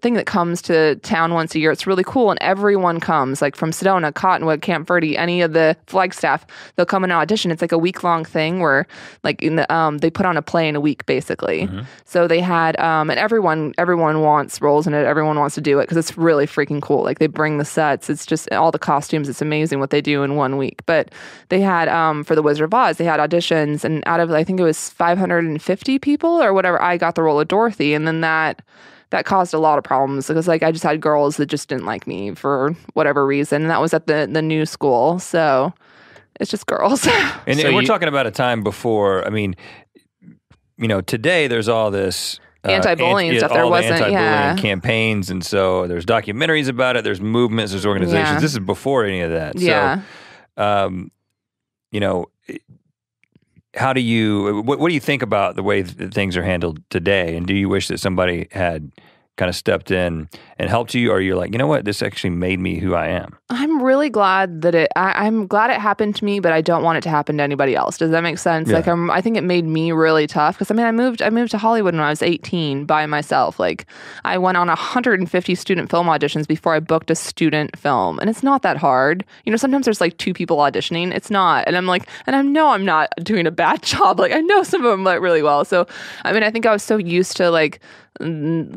thing that comes to town once a year. It's really cool. And everyone comes from Sedona, Cottonwood, Camp Verde, any of the Flagstaff, they'll come and audition. It's a week-long thing where they put on a play in a week basically. Mm-hmm. So they had, and everyone wants roles in it. Everyone wants to do it because it's really freaking cool. They bring the sets. It's just all the costumes. It's amazing what they do in 1 week. But they had, for the Wizard of Oz, they had auditions. And out of, I think it was 550 people or whatever, I got the role of Dorothy. And then that caused a lot of problems because I just had girls that just didn't like me for whatever reason. And that was at the new school. So it's just girls. And we're talking about a time before, today there's all this anti-bullying stuff. There wasn't anti-bullying campaigns, and so there's documentaries about it. There's movements. There's organizations. Yeah. This is before any of that. Yeah. So, how do you? What do you think about the way that things are handled today? And do you wish that somebody had kind of stepped in and helped you, or you're like, you know what, this actually made me who I am? I'm really glad that I'm glad it happened to me, but I don't want it to happen to anybody else. Does that make sense? Yeah. I think it made me really tough because I moved to Hollywood when I was 18 by myself. I went on 150 student film auditions before I booked a student film, and it's not that hard. Sometimes there's 2 people auditioning. It's not, and I know I'm not doing a bad job. I know some of them really well. So I think I was so used to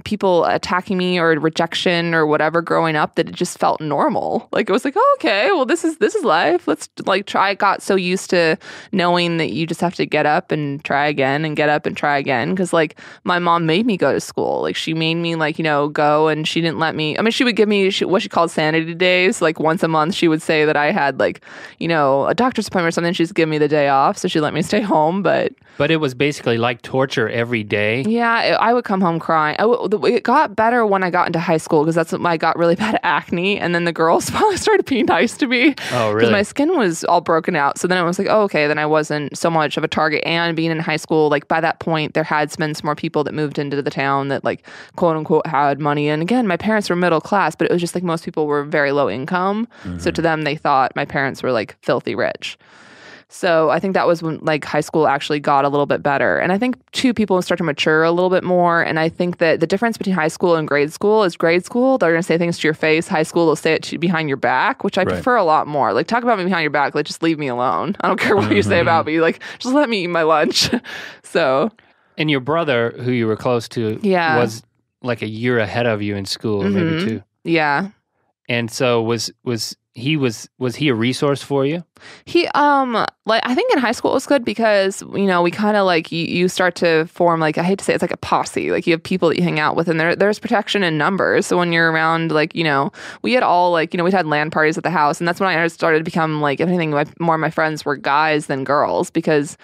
people attacking me or rejection or whatever growing up that it just felt normal. It was oh, okay, well this is life. Let's try. I got so used to knowing that you just have to get up and try again and get up and try again because my mom made me go to school. She made me go, and she didn't let me. She would give me what she called sanity days. Once a month she would say that I had a doctor's appointment or something. She'd just give me the day off, so she let me stay home. But it was basically like torture every day. Yeah, I would come home crying. It got better when I got into high school because that's when I got really bad acne, and then the girls finally started being nice to me. Oh, really? Because my skin was all broken out. So then it was oh, okay, then I wasn't so much of a target. And being in high school, by that point, there had been some more people that moved into the town that quote unquote had money. And again, my parents were middle class, but it was just most people were very low income. Mm-hmm. So to them, they thought my parents were filthy rich. So I think that was when like high school actually got a little bit better. And I think too, people start to mature a little bit more. And I think that the difference between high school and grade school is grade school, they're going to say things to your face. High school, they'll say it behind your back, which I prefer a lot more. Like, talk about me behind your back. Like, just leave me alone. I don't care what you say about me. Like, just let me eat my lunch. So. And your brother, who you were close to, was like a year ahead of you in school, or maybe 2. Yeah. And so was he a resource for you? He like, I think in high school it was good because, you know, we kind of like you start to form, like, I hate to say it's like a posse. Like, you have people that you hang out with, and there's protection in numbers. So when you're around, like, you know, we had all, like, you know, we'd had LAN parties at the house, and that's when I started to become, like, if anything, more of my friends were guys than girls, because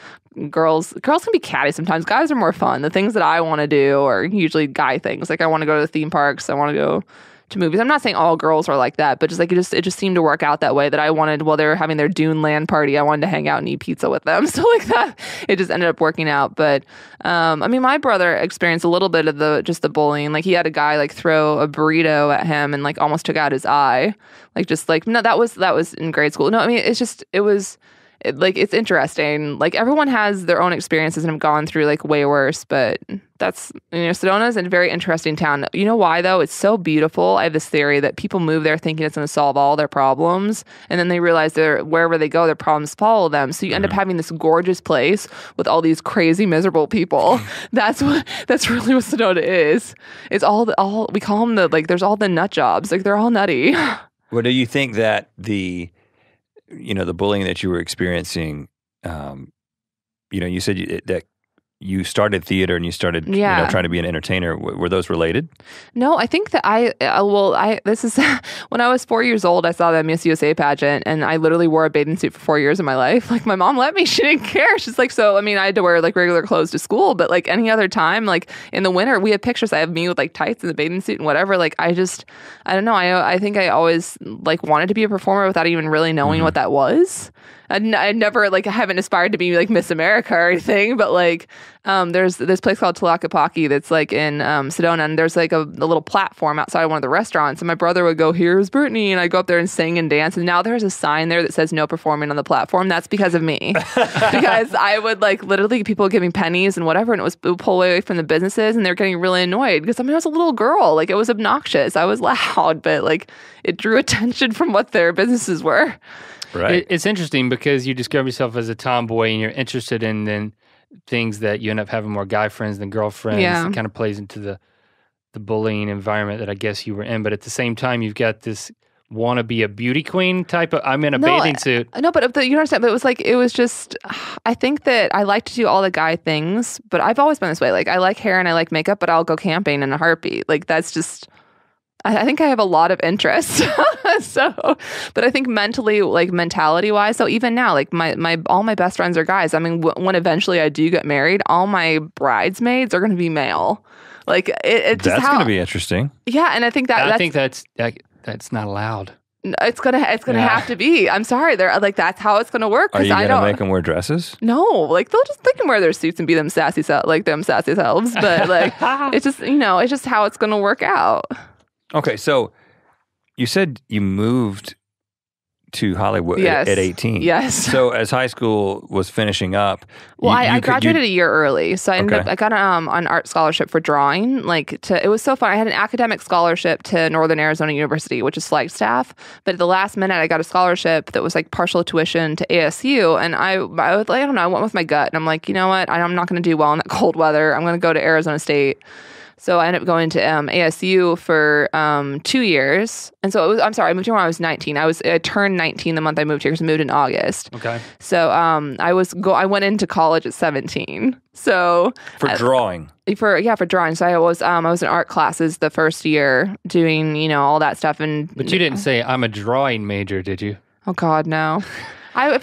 girls can be catty sometimes. Guys are more fun. The things that I want to do are usually guy things. Like, I want to go to the theme parks. I want to go to movies. I'm not saying all girls are like that, but just like it just seemed to work out that way, that I wanted, while they were having their Dune LAN party, I wanted to hang out and eat pizza with them. So like that, it just ended up working out. But I mean, my brother experienced a little bit of the bullying. Like, he had a guy like throw a burrito at him and like almost took out his eye. Like, just like, no, that was in grade school. No, I mean, it's interesting. Like, everyone has their own experiences and have gone through like way worse, but that's, you know, Sedona's a very interesting town. You know why though? It's so beautiful. I have this theory that people move there thinking it's going to solve all their problems, and then they realize wherever they go, their problems follow them. So you end up having this gorgeous place with all these crazy, miserable people. That's really what Sedona is. It's all we call them there's all the nut jobs. Like, they're all nutty. Well, do you think that the bullying that you were experiencing, you said that you started theater and you started trying to be an entertainer. Were those related? No, I think that this is when I was 4 years old, I saw the Miss USA pageant, and I literally wore a bathing suit for 4 years of my life. Like, my mom let me. She didn't care. She's like, so, I mean, I had to wear like regular clothes to school, but like any other time, like in the winter, we have pictures. I have me with like tights and the bathing suit and whatever. Like, I don't know. I think I always like wanted to be a performer without even really knowing what that was. I never, like, I haven't aspired to be like Miss America or anything, but like, there's this place called Tlaquepaque that's like in Sedona, and there's like a little platform outside of one of the restaurants, and my brother would go, "Here's Brittani," and I go up there and sing and dance, and now there's a sign there that says "No performing on the platform." That's because of me, because I would like literally people would give me pennies and whatever, and it would pull away from the businesses, and they're getting really annoyed because I mean, I was a little girl, like, it was obnoxious, I was loud, but like it drew attention from what their businesses were. Right. It's interesting because you describe yourself as a tomboy and you're interested in then things that you end up having more guy friends than girlfriends. Yeah. It kind of plays into the bullying environment that I guess you were in. But at the same time, you've got this want to be a beauty queen type of, I'm in a bathing suit. No, but you don't understand. But it was just, I think that I like to do all the guy things, but I've always been this way. Like, I like hair and I like makeup, but I'll go camping in a heartbeat. Like, that's just, I think I have a lot of interests. So, but I think mentality wise, so even now, like all my best friends are guys. I mean, when eventually I do get married, all my bridesmaids are going to be male. Like, it's that's going to be interesting. Yeah, and I think that's not allowed. It's gonna have to be. I'm sorry, they're like, that's how it's gonna work. Are you gonna make them wear dresses? No, like they can wear their suits and be them sassy selves. But like, it's just how it's gonna work out. Okay, so you said you moved to Hollywood at 18. Yes. So as high school was finishing up, well, I graduated a year early, so I ended up, I got an art scholarship for drawing. It was so fun. I had an academic scholarship to Northern Arizona University, which is Flagstaff. But at the last minute, I got a scholarship that was like partial tuition to ASU, and I don't know. I went with my gut, and I'm like, you know what? I'm not going to do well in that cold weather. I'm going to go to Arizona State. So I ended up going to ASU for 2 years. And so I moved here when I was 19. I turned 19 the month I moved here because I moved in August. Okay. So I went into college at 17. So for drawing. For drawing. So I was in art classes the first year doing, all that stuff. But you didn't say I'm a drawing major, did you? Oh God, no. I'm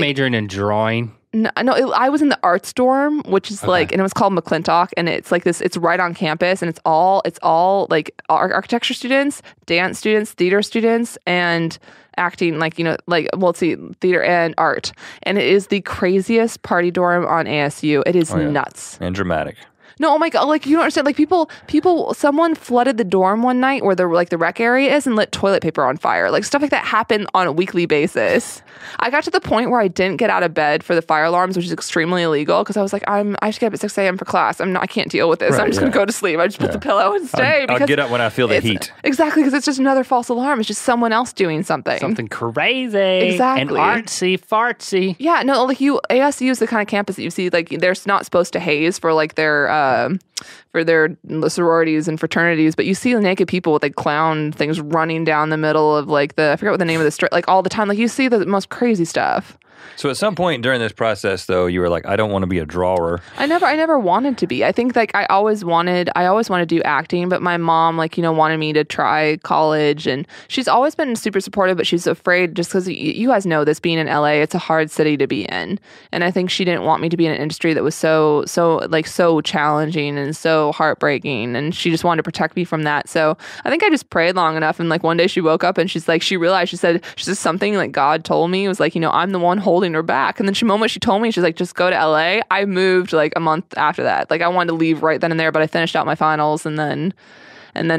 majoring in drawing. No, I was in the arts dorm, which is and it was called McClintock, and it's like this. It's right on campus, and it's all like architecture students, dance students, theater students, and acting. Theater and art, and it is the craziest party dorm on ASU. It is nuts and dramatic. No, oh my God. Like, you don't understand. Like, someone flooded the dorm one night where the rec area is and lit toilet paper on fire. Like, stuff like that happened on a weekly basis. I got to the point where I didn't get out of bed for the fire alarms, which is extremely illegal, because I was like, I just get up at 6 a.m. for class. I can't deal with this. Right, I'm just going to go to sleep. I just put the pillow and stay. I'll get up when I feel the heat. Exactly, because it's just another false alarm. It's just someone else doing something. Something crazy. Exactly. And artsy fartsy. Yeah, no, like ASU is the kind of campus that you see, like, they're not supposed to haze for like their sororities and fraternities, but you see naked people with like clown things running down the middle of like I forget what the name of the street, like all the time. Like you see the most crazy stuff. So at some point during this process, though, you were like, I don't want to be a drawer. I never wanted to be. I think like I always wanted to do acting, but my mom wanted me to try college, and she's always been super supportive, but she's afraid just because you guys know this, being in LA, it's a hard city to be in. And I think she didn't want me to be in an industry that was so challenging and so heartbreaking, and she just wanted to protect me from that. So I think I just prayed long enough, and like one day she woke up and she's like, she realized, she said something like God told me, it was like, I'm the one holding her back. And then the moment she told me, she's like, just go to LA. I moved like a month after that. Like I wanted to leave right then and there, but I finished out my finals and then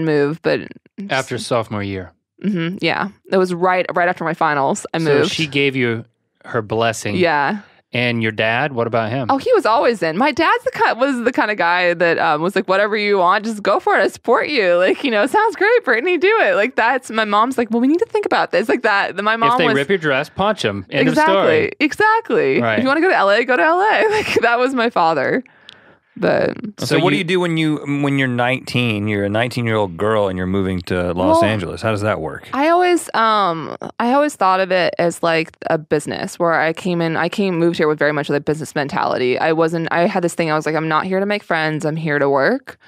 moved. But after sophomore year. Mm-hmm, yeah. It was right after my finals. I moved. So she gave you her blessing. Yeah. And your dad, what about him? Oh, he was always in. My dad's was the kind of guy that was like, whatever you want, just go for it. I support you. Like, sounds great, Brittany, do it. Like, that's, my mom's like, well, we need to think about this. Like that. My mom if they rip your dress, punch them. End exactly, of story. Exactly. Right. If you want to go to LA, go to LA. Like, that was my father. But so what do you do when you're 19? You're a 19-year-old girl and you're moving to Los Angeles. How does that work? I always thought of it as like a business where moved here with very much of a business mentality. I had this thing. I was like, I'm not here to make friends. I'm here to work.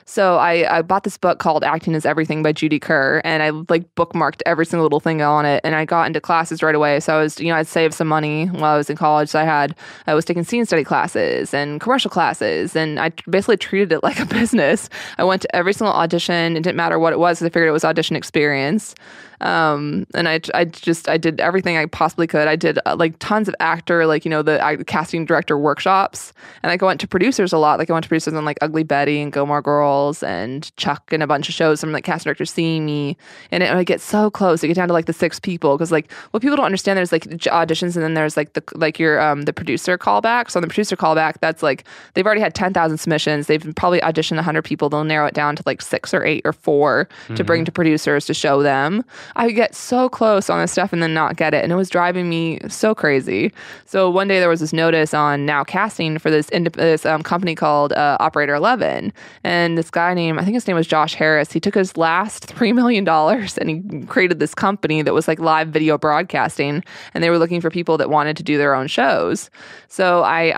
So I bought this book called Acting is Everything by Judy Kerr, and I like bookmarked every single little thing on it, and I got into classes right away. So I was, I'd saved some money while I was in college. So I was taking scene study classes and commercial classes, and I basically treated it like a business. I went to every single audition. It didn't matter what it was, because I figured it was audition experience. And I did everything I possibly could. I did like tons of actor, the casting director workshops, and I went to producers a lot. Like I went to producers on like Ugly Betty and Gilmore Girls and Chuck and a bunch of shows. Some like casting directors seeing me, and I get so close. I get down to like the 6 people, because like what people don't understand, there's like auditions, and then there's like the producer callback. So on the producer callback, that's like they've already had 10,000 submissions. They've probably auditioned 100 people. They'll narrow it down to like 6 or 8 or 4 to bring to producers to show them. I would get so close on this stuff and then not get it. And it was driving me so crazy. So one day there was this notice on Now Casting for this company called Operator 11. And this guy I think his name was Josh Harris, he took his last $3 million and he created this company that was like live video broadcasting. And they were looking for people that wanted to do their own shows. So I,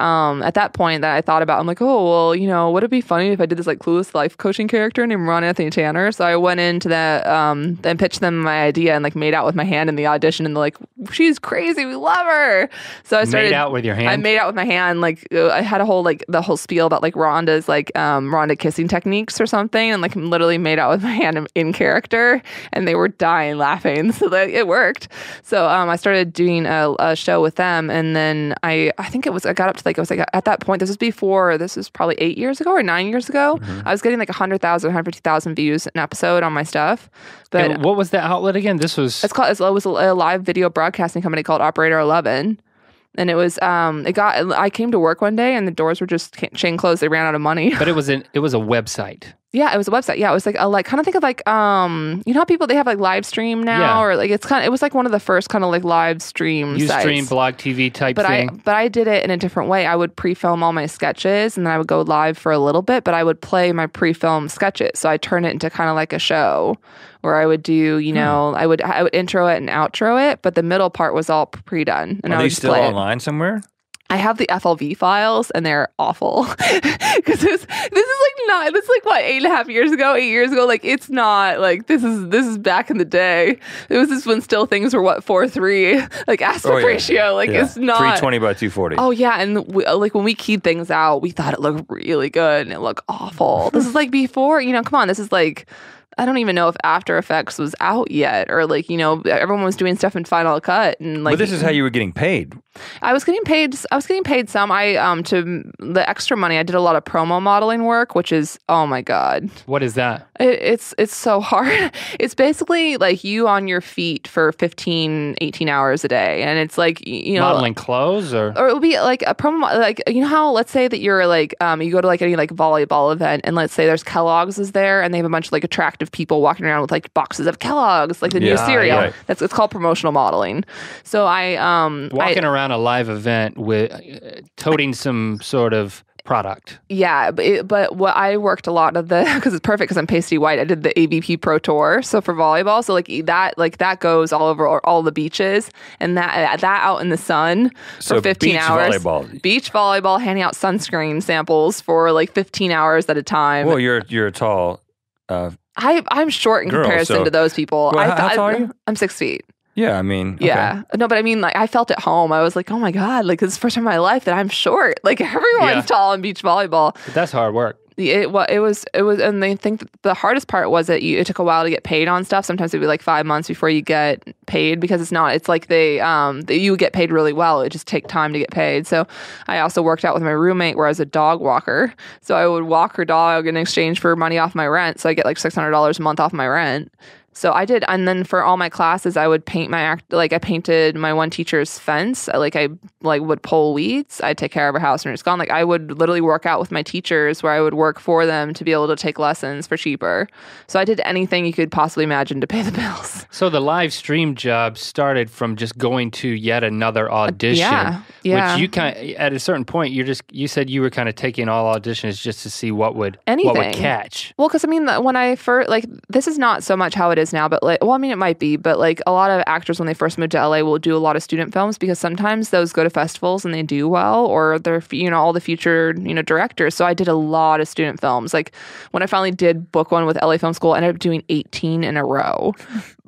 at that point that I thought about, I'm like, oh, well, would it be funny if I did this like clueless life coaching character named Ron Anthony Tanner? So I went into that and pitched them my idea and like made out with my hand in the audition, and they're like, she's crazy, we love her. So I started made out with your hand. I made out with my hand. Like I had the whole spiel about like Rhonda's like Rhonda kissing techniques or something, and like literally made out with my hand in character, and they were dying laughing. So it worked. So I started doing a show with them, and then I got up to like, I was like, at that point, this was probably 8 years ago or 9 years ago. I was getting like 100,000, 150,000 views an episode on my stuff. But and what was the outlet again? It was a live video broadcasting company called Operator 11. And it was, I came to work one day and the doors were just chain closed. They ran out of money. But it was a website. Yeah, it was a website. Yeah, it was like kind of think of like how people, they have like live stream now, or like it was like one of the first kind of like live stream sites. Ustream, Blog TV type thing. But I did it in a different way. I would pre-film all my sketches, and then I would go live for a little bit, but I would play my pre-filmed sketches. So I turn it into kind of like a show where I would do, I would intro it and outro it, but the middle part was all pre-done. And Are I they would just still play online somewhere? I have the FLV files, and they're awful. Because this is like what, 8.5 years ago, 8 years ago. Like, it's not like this is back in the day. It was just when still things were 4:3, like aspect ratio. Like it's not 320 by 240. Oh yeah, and like when we keyed things out, we thought it looked really good, and it looked awful. This is like before, come on, this is like, I don't even know if After Effects was out yet, or like, everyone was doing stuff in Final Cut, and like. But this is how you were getting paid. I was getting paid some. To the extra money, I did a lot of promo modeling work, which is, oh my God. What is that? It's so hard. It's basically like you on your feet for 15, 18 hours a day. And it's like, modeling clothes or it would be like a promo, like, how, let's say that you're like, you go to like any like volleyball event, and let's say there's Kellogg's is there, and they have a bunch of like attractive people walking around with like boxes of Kellogg's, like the new cereal. Right. It's called promotional modeling. So walking around a live event with toting some sort of product. Yeah, but what I worked a lot of because it's perfect because I'm pasty white. I did the AVP Pro Tour, so for volleyball, so that goes all over all the beaches, and that out in the sun for 15 hours. Beach volleyball, handing out sunscreen samples for like 15 hours at a time. Well, you're tall. I'm short in comparison to those people. Well, how tall are you? I'm 6 feet. Yeah, I mean, okay. Yeah. No, but I mean, like, I felt at home. I was like, oh my God, like, this is the first time in my life that I'm short. Like, everyone's tall in beach volleyball. But that's hard work. It was, and they think that the hardest part was that it took a while to get paid on stuff. Sometimes it'd be like 5 months before you get paid, because it's like you would get paid really well. It just take time to get paid. So I also worked out with my roommate where I was a dog walker. So I would walk her dog in exchange for money off my rent. So I get like $600 a month off my rent. So I did, and then for all my classes, I would paint I painted my one teacher's fence. I would pull weeds. I'd take care of her house when it's gone. Like, I would literally work out with my teachers, where I would work for them to be able to take lessons for cheaper. So I did anything you could possibly imagine to pay the bills. So the live stream job started from just going to yet another audition. Yeah. Which you at a certain point, you said you were kind of taking all auditions just to see what would catch. Well, because I mean, when I first, like, this is not so much how it is now, but like, well, I mean, it might be, but like a lot of actors when they first moved to LA will do a lot of student films, because sometimes those go to festivals and they do well, or they're, all the featured, directors. So I did a lot of student films. Like, when I finally did book one with LA Film School, I ended up doing 18 in a row.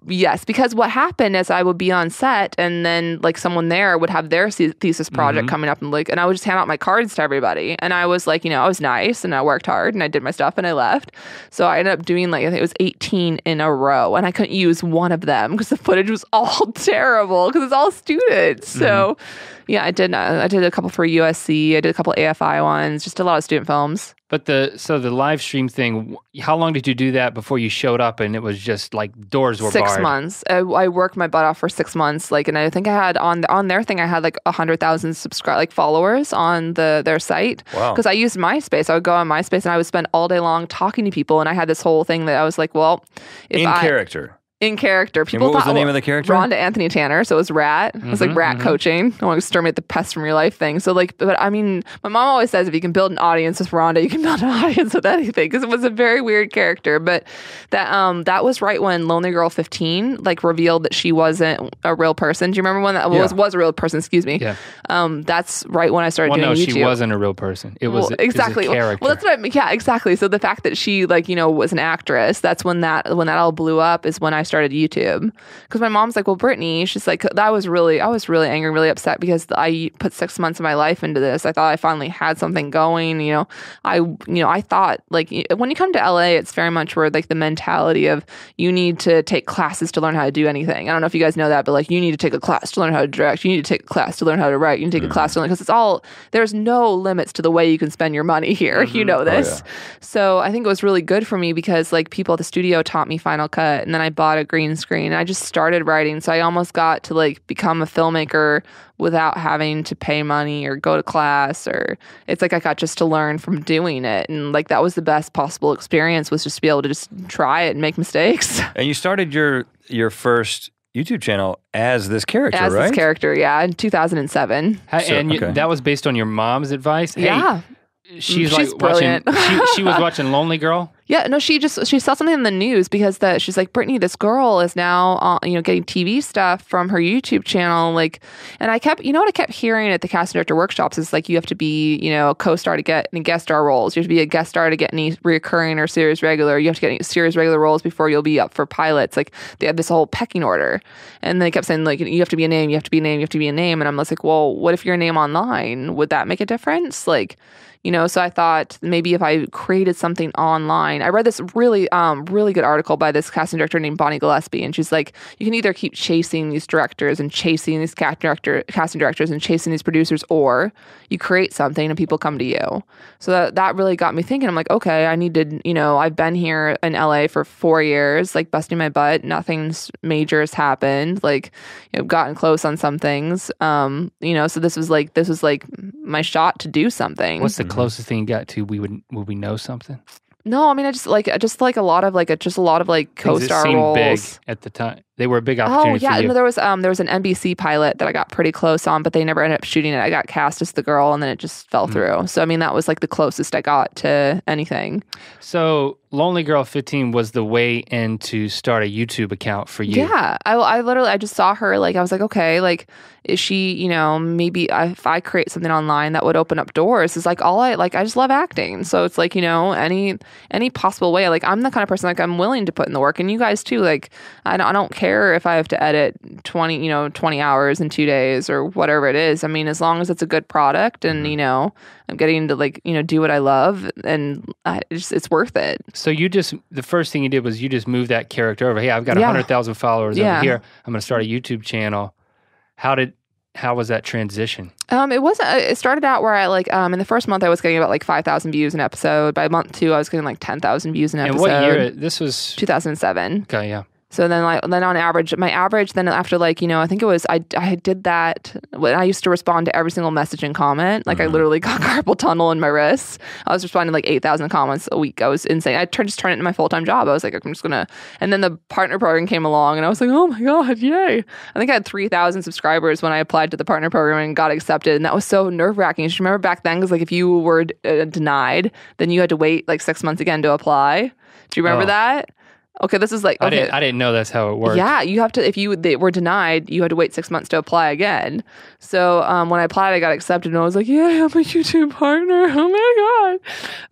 Yes, because what happened is I would be on set, and then like someone there would have their thesis project coming up, and I would just hand out my cards to everybody. And I was like, I was nice, and I worked hard, and I did my stuff, and I left. So I ended up doing I think it was 18 in a row, and I couldn't use one of them because the footage was all terrible, because it's all students. So yeah, I did a couple for USC. I did a couple AFI ones, just a lot of student films. But the live stream thing, how long did you do that before you showed up and it was just like doors were barred? 6 months. I worked my butt off for 6 months. And I think I had on their thing, I had like 100,000 followers on their site. Wow. Because I used MySpace. I would go on MySpace and I would spend all day long talking to people. And I had this whole thing that I was like, well, character. In character. People and what was the name of the character? Rhonda Anthony Tanner. So it was Rat. It was like rat coaching. I want to exterminate the pest from your life thing. So but I mean, my mom always says if you can build an audience with Rhonda, you can build an audience with anything, because it was a very weird character. But that was right when Lonely Girl 15 revealed that she wasn't a real person. Do you remember when that was a real person? Excuse me. Yeah. That's right when I started doing YouTube. She wasn't a real person. It was exactly. It was a character. Well, that's what I mean. Yeah, exactly. So the fact that she was an actress, that's when that all blew up, is when I started YouTube. Because my mom's like, well, Brittany, she's like, I was really angry, really upset, because I put 6 months of my life into this. I thought I finally had something going. I thought when you come to LA, it's very much where the mentality of you need to take classes to learn how to do anything. I don't know if you guys know that, but you need to take a class to learn how to direct. You need to take a class to learn how to write. You need to take a class to learn, because there's no limits to the way you can spend your money here. You know this. Oh, yeah. So I think it was really good for me, because people at the studio taught me Final Cut, and then I bought a green screen. I just started writing, so I almost got to become a filmmaker without having to pay money or go to class, or it's I got just to learn from doing it, and that was the best possible experience, was just to be able to just try it and make mistakes. And you started your first YouTube channel as this character, right? As this character, yeah, in 200007. That was based on your mom's advice? Yeah. She's brilliant. she was watching Lonely Girl? Yeah, no, she saw something in the news, because she's like, Brittany, this girl is now, getting TV stuff from her YouTube channel. And I kept, what I kept hearing at the casting director workshops is you have to be, a co-star to get any guest star roles. You have to be a guest star to get any reoccurring or series regular. You have to get any series regular roles before you'll be up for pilots. They have this whole pecking order. And they kept saying, you have to be a name, you have to be a name, you have to be a name. And I'm like, well, what if you're a name online? Would that make a difference? So I thought maybe if I created something online online. I read this really good article by this casting director named Bonnie Gillespie, and she's like, you can either keep chasing these directors and chasing these casting directors and chasing these producers, or you create something and people come to you. So that really got me thinking. I'm like, okay, I need to, I've been here in LA for 4 years, like busting my butt. Nothing's major has happened. Like, gotten close on some things. So this was like my shot to do something. What's the closest thing you got to? Would we know something? No, I mean, I just like a lot of co-star roles. Big at the time. They were a big opportunity. Oh yeah, for you. no, there was an NBC pilot that I got pretty close on, but they never ended up shooting it. I got cast as the girl, and then it just fell through. So I mean, that was like the closest I got to anything. So Lonely Girl 15 was the way in to start a YouTube account for you. Yeah, I literally just saw her. Like I was like, okay, like is she? Maybe if I create something online that would open up doors. It's like I just love acting. So it's like any possible way. Like I'm the kind of person like I'm willing to put in the work, and you guys too. Like I don't care if I have to edit 20 hours in 2 days or whatever it is. I mean, as long as it's a good product and, I'm getting to do what I love, and it's worth it. So the first thing you did was you just moved that character over. Hey, I've got 100,000 followers over here. I'm going to start a YouTube channel. How was that transition? It started out where I in the first month I was getting about 5,000 views an episode. By month 2 I was getting 10,000 views an episode. And what year? This was 2007. Okay, yeah. So then on average, my average then after I think it was, I did that when I used to respond to every single message and comment. I literally got carpal tunnel in my wrists. I was responding 8,000 comments a week. I was insane. I just turned it into my full-time job. I was like, I'm just going to, and then the partner program came along and I was like, oh my God, yay. I think I had 3,000 subscribers when I applied to the partner program and got accepted. And that was so nerve-wracking. You should remember back then, because if you were denied, then you had to wait 6 months again to apply. Do you remember that? Okay, this is okay. I didn't know that's how it worked. Yeah, you have to, if they were denied, you had to wait 6 months to apply again. So when I applied, I got accepted, and I was like, yeah, I'm a YouTube partner. Oh my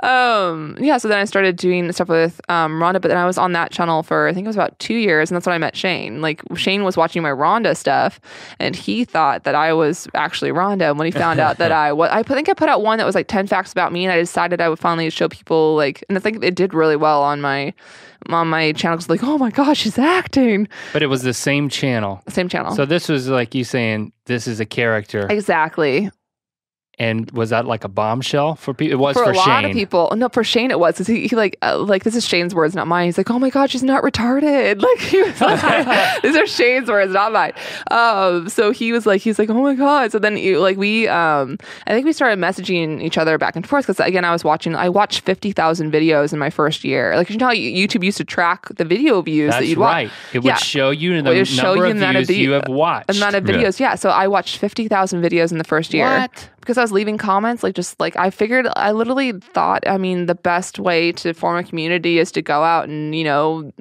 God. Yeah, so then I started doing stuff with Rhonda, but then I was on that channel for, I think it was about 2 years, and that's when I met Shane. Shane was watching my Rhonda stuff, and he thought that I was actually Rhonda, and when he found out that I think I put out one that was 10 facts about me, and I decided I would finally show people, and I think it did really well on my channel, because oh my gosh, she's acting. But it was the same channel. Same channel. So this was you saying this is a character. Exactly. And was that a bombshell for people? It was for a Shane. lot of people. No, for Shane it was. Because he this is Shane's words, not mine. He's like, oh my God, she's not retarded. He was these are Shane's words, not mine. So he was he's like, oh my God. So then we, I think we started messaging each other back and forth, because again, I watched 50,000 videos in my first year. You know how YouTube used to track the video views that you'd watch? Right. It would show you the number of views you have watched. Amount of videos, yeah. So I watched 50,000 videos in the first year. What? Because I was leaving comments, I literally thought, the best way to form a community is to go out and,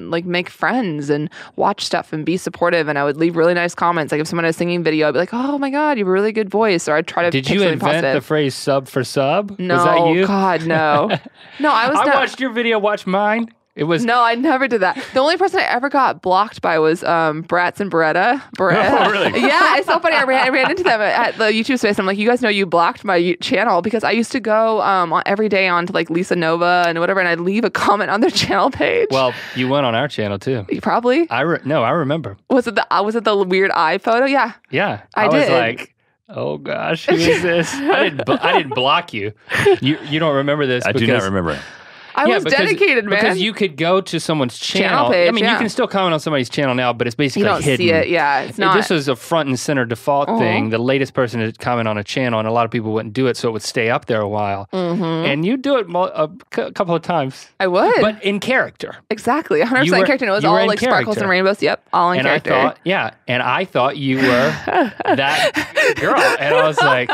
make friends and watch stuff and be supportive. And I would leave really nice comments. If someone had a singing video, I'd be like, oh my God, you have a really good voice. Or I'd try to Did you invent positive. The phrase sub for sub? No, was that you? God, no. No, I watched your video, watch mine. It was No, I never did that. The only person I ever got blocked by was Bratz and Beretta. Oh, really? Yeah, it's so funny. I ran into them at the YouTube space. I'm like, you guys know you blocked my channel, because I used to go every day on to Lisa Nova and whatever, and I'd leave a comment on their channel page. Well, you went on our channel too. You probably. I remember. Was it the weird eye photo? Yeah. Yeah. I did. Was like, oh gosh, who is this? I didn't block you. You don't remember this? I do not remember it. I was dedicated, man. Because you could go to someone's channel page. You can still comment on somebody's channel now, but it's basically you don't hidden. See it. Yeah, it's not. This was a front and center default thing. The latest person to comment on a channel, and a lot of people wouldn't do it, so it would stay up there a while. Mm-hmm. And you do it a couple of times. I would, but in character. Exactly, 100% character. It was all sparkles and rainbows. Yep, all in character. I thought you were that girl, and I was like,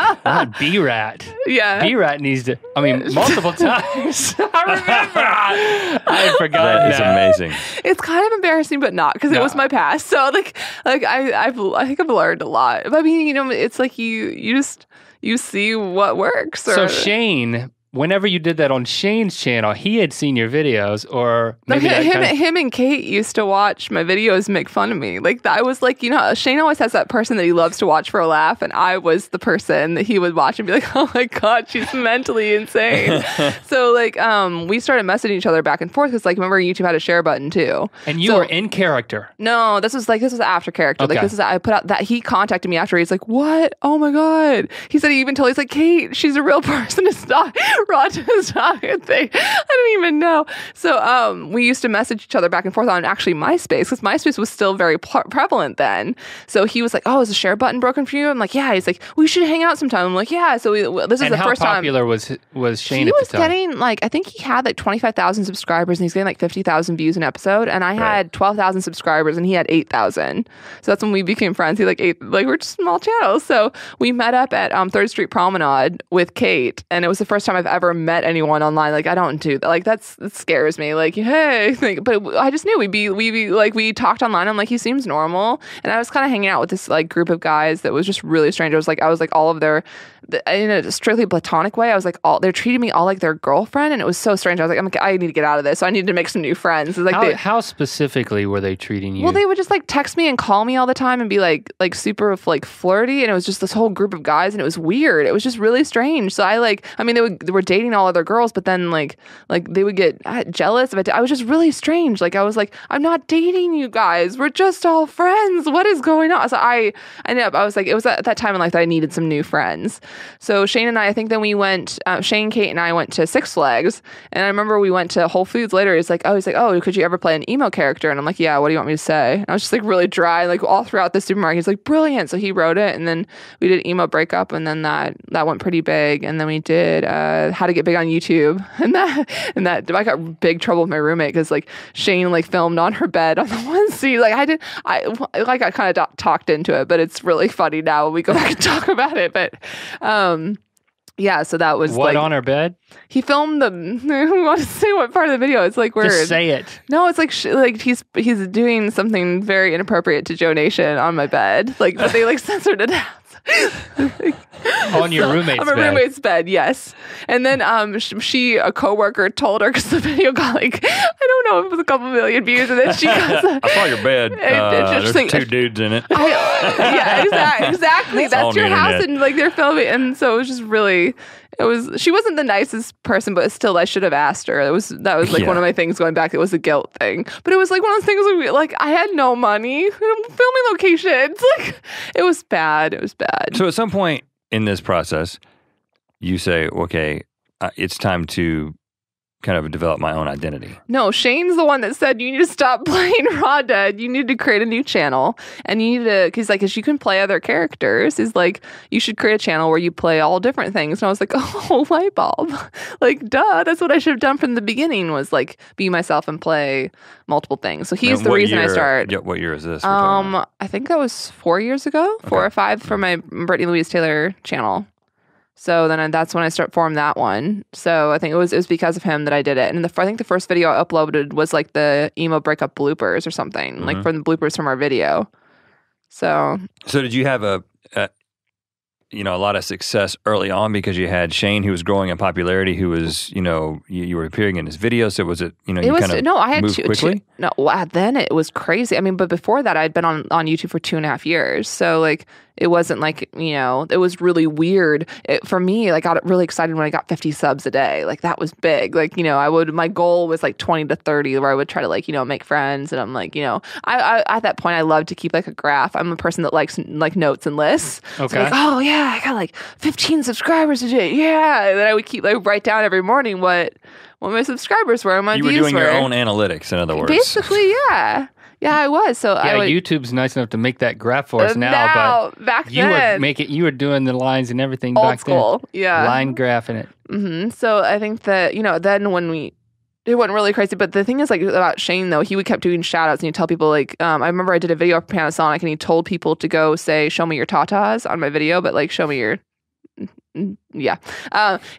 B-Rat. Yeah, B-Rat needs to. Multiple times. I remember. I had forgotten that. Is amazing. It's kind of embarrassing, but not, because it was my past. So I think I've learned a lot. But it's you see what works. So Shane whenever you did that on Shane's channel, he had seen your videos, or maybe him and Kate used to watch my videos and make fun of me. Like I was like, Shane always has that person that he loves to watch for a laugh, and I was the person that he would watch and be like, oh my God, she's mentally insane. So like we started messaging each other back and forth because like remember YouTube had a share button too. And you were in character. No, this was after character. Okay. Like I put out that he contacted me after. He's like, what? Oh my God. He said he even told, he's like, Kate, she's a real person. It's not Roger's not a thing. I didn't even know. So we used to message each other back and forth on actually MySpace, because MySpace was still very prevalent then. So he was like, oh, is the share button broken for you? I'm like, yeah. He's like, we should hang out sometime. I'm like, yeah. So this is the first time. How popular was Shane at the time? He was getting like, I think he had like 25,000 subscribers and he's getting like 50,000 views an episode. And I had 12,000 subscribers and he had 8,000. So that's when we became friends. He we're just small channels. So we met up at 3rd Street Promenade with Kate. And it was the first time I've ever met anyone online. Like I don't do that. Like that scares me. Like, hey, but I just knew we talked online. I'm like, he seems normal. And I was kind of hanging out with this like group of guys that was just really strange. I was like all of their, in a strictly platonic way. I was like, they're treating me all like their girlfriend. And it was so strange. I was like, I need to get out of this. So I needed to make some new friends. Like how specifically were they treating you? Well, they would just like text me and call me all the time and be like super like flirty. And it was just this whole group of guys and it was weird. It was just really strange. So they were dating all other girls, but then like they would get jealous of it. I was just really strange. Like I was like, I'm not dating you guys. We're just all friends. What is going on? So I was like, it was at that time in life that I needed some new friends. So Shane and I think then we went, Shane, Kate, and I went to Six Flags. And I remember we went to Whole Foods later. He's like, oh, could you ever play an emo character? And I'm like, yeah, what do you want me to say? And I was just like really dry, like all throughout the supermarket. He's like, brilliant. So he wrote it. And then we did Emo Breakup. And then that went pretty big. And then we did How to Get Big on YouTube. And that I got big trouble with my roommate because like Shane like filmed on her bed on the one scene. Like I kind of talked into it, but it's really funny now when we go back and talk about it. But yeah, so that was what, on her bed? He filmed I don't want to say what part of the video. It's like weird. Just say it. No, it's like he's doing something very inappropriate to Joe Nation on my bed. Like, but they like censored it out. On your roommate's bed. On my roommate's bed, yes. And then a coworker told her, because the video got like, I don't know if it was a couple million views, and then she goes, I saw your bed. There's like, 2 dudes in it. Yeah, exactly. That's your house, and like they're filming, and so it was just really. She wasn't the nicest person, but still, I should have asked her. That was like one of my things going back. It was a guilt thing, but it was like one of those things where, like, I had no money, filming locations. Like, it was bad. It was bad. So at some point in this process, you say, okay, it's time to kind of develop my own identity. No, Shane's the one that said you need to stop playing Raw Dead. You need to create a new channel, and you need to, because you can play other characters. Is like, you should create a channel where you play all different things. And I was like, oh, light bulb. Like, duh, that's what I should have done from the beginning, was like be myself and play multiple things. So he's the reason I started. Yeah, what year is this? I think that was 4 years ago, 4 or 5 for my Brittani Louise Taylor channel. So then that's when I formed that one. So I think it was because of him that I did it. And I think the first video I uploaded was like the emo breakup bloopers or something, like from the bloopers from our video. So did you have a lot of success early on because you had Shane, who was growing in popularity, who was, you were appearing in his videos. So was it, I had moved quickly? Then it was crazy. I mean, but before that, I'd been on YouTube for 2.5 years. So like, it wasn't like, it was really weird. For me, like, I got really excited when I got 50 subs a day. Like, that was big. Like, my goal was like 20 to 30, where I would try to like, make friends. And I'm like, I at that point, I love to keep like a graph. I'm a person that likes like notes and lists. Okay. So like, oh yeah, I got like 15 subscribers today. Yeah. And then I would keep write down every morning what my subscribers were and my views were. You were doing your own analytics, in other words. Basically, yeah. Yeah, I was. So YouTube's nice enough to make that graph for us now, but back then you were doing the lines and everything old back school, then. Yeah, line graphing it. Mm-hmm. So I think that then when it went really crazy. But the thing is, like, about Shane though, he would kept doing shout outs and he'd tell people like, I remember I did a video for Panasonic and he told people to go say, "Show me your tatas" on my video, but like, show me your. Yeah.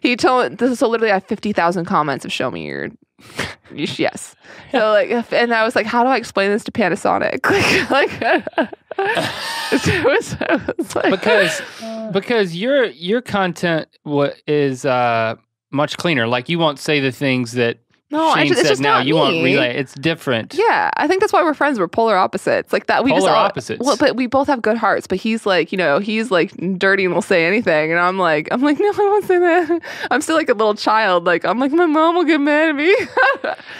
He told this. So literally, I have 50,000 comments of "show me your." Yes. So like, and I was like, how do I explain this to Panasonic? It was like, because your content is much cleaner. Like you won't say the things that No, Shane it's said just now. not You won't me. relay. It's different. Yeah, I think that's why we're friends. We're polar opposites. Like that. We Polar just all, opposites. Well, but we both have good hearts. But he's like, he's like dirty and will say anything, and I'm like, no, I won't say that. I'm still like a little child. Like I'm like, my mom will get mad at me.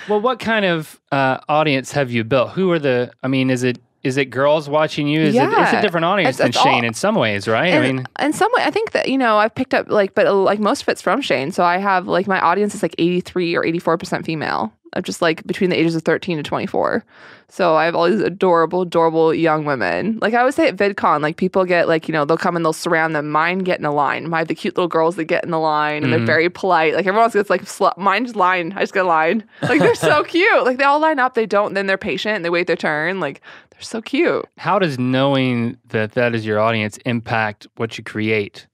Well, what kind of audience have you built? Who are the? I mean, is it girls watching you? It's a different audience than Shane in some ways, right? And, in some way, I think that I've picked up but most of it's from Shane. So I have like my audience is like 83 or 84% female. Of just like between the ages of 13 to 24. So I have all these adorable young women. Like I always say at VidCon, like people get like, they'll come and they'll surround them. Mine get in a line. I have the cute little girls that get in the line and they're very polite. Like everyone else gets like, mine's line. I just get a line. Like they're so cute. Like they all line up. They don't, then they're patient and they wait their turn. Like they're so cute. How does knowing that is your audience impact what you create?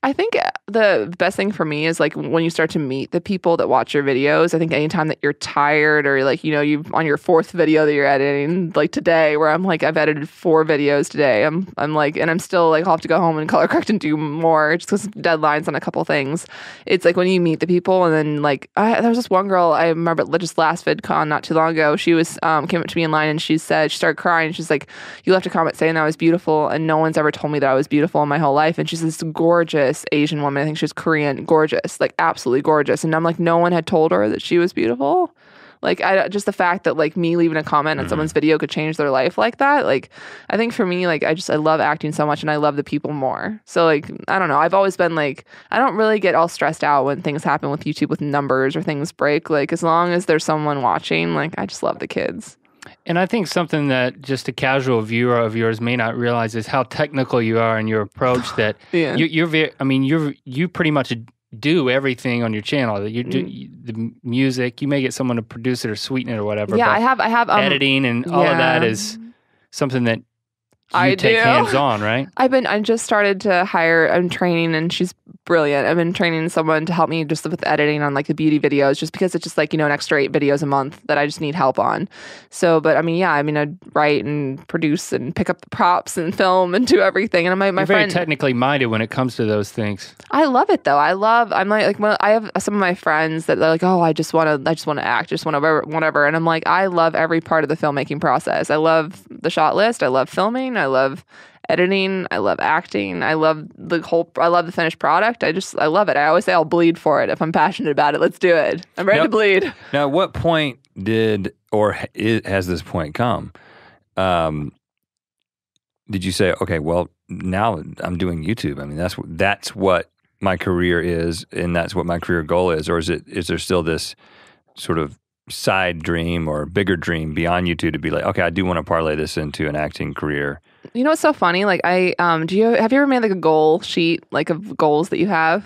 I think the best thing for me is like when you start to meet the people that watch your videos. I think anytime that you're tired or like, you on your fourth video that you're editing, like today where I'm like, I've edited 4 videos today. I'm like, and I'm still like, I'll have to go home and color correct and do more just because deadlines on a couple things. It's like when you meet the people and then like, there was this one girl I remember just last VidCon not too long ago. She was, came up to me in line and she started crying. She's like, you left a comment saying that I was beautiful and no one's ever told me that I was beautiful in my whole life. And she's this gorgeous Asian woman. I think she was Korean, gorgeous, like absolutely gorgeous. And I'm like, no one had told her that she was beautiful. Like just the fact that like me leaving a comment on someone's video could change their life like that. Like I think for me, like I love acting so much and I love the people more. So like, I don't know. I've always been like, I don't really get all stressed out when things happen with YouTube with numbers or things break. Like as long as there's someone watching, like I just love the kids. And I think something that just a casual viewer of yours may not realize is how technical you are in your approach. That you're very. I mean, you pretty much do everything on your channel. You do the music. You may get someone to produce it or sweeten it or whatever. Yeah, but I have editing and all of that is something that you take hands on, right? I just started to hire. I'm training, and she's brilliant. I've been training someone to help me just with editing on like the beauty videos, just because it's just like an extra 8 videos a month that I just need help on. So, but I write and produce and pick up the props and film and do everything. And my You're friend, very technically minded when it comes to those things. I love it though. I'm like when I have some of my friends that they're like, oh, I just want to act, just want to whatever. And I'm like, I love every part of the filmmaking process. I love the shot list. I love filming. I love editing. I love acting. I love the finished product. I love it. I always say I'll bleed for it if I'm passionate about it. Let's do it. I'm ready to bleed. Now, at what point has this point come? Did you say, okay, well, now I'm doing YouTube? I mean, that's what my career is, and that's what my career goal is, or is there still this sort of side dream or bigger dream beyond YouTube to be like, okay, I do want to parlay this into an acting career? You know what's so funny? Like have you ever made like a goal sheet, like of goals that you have?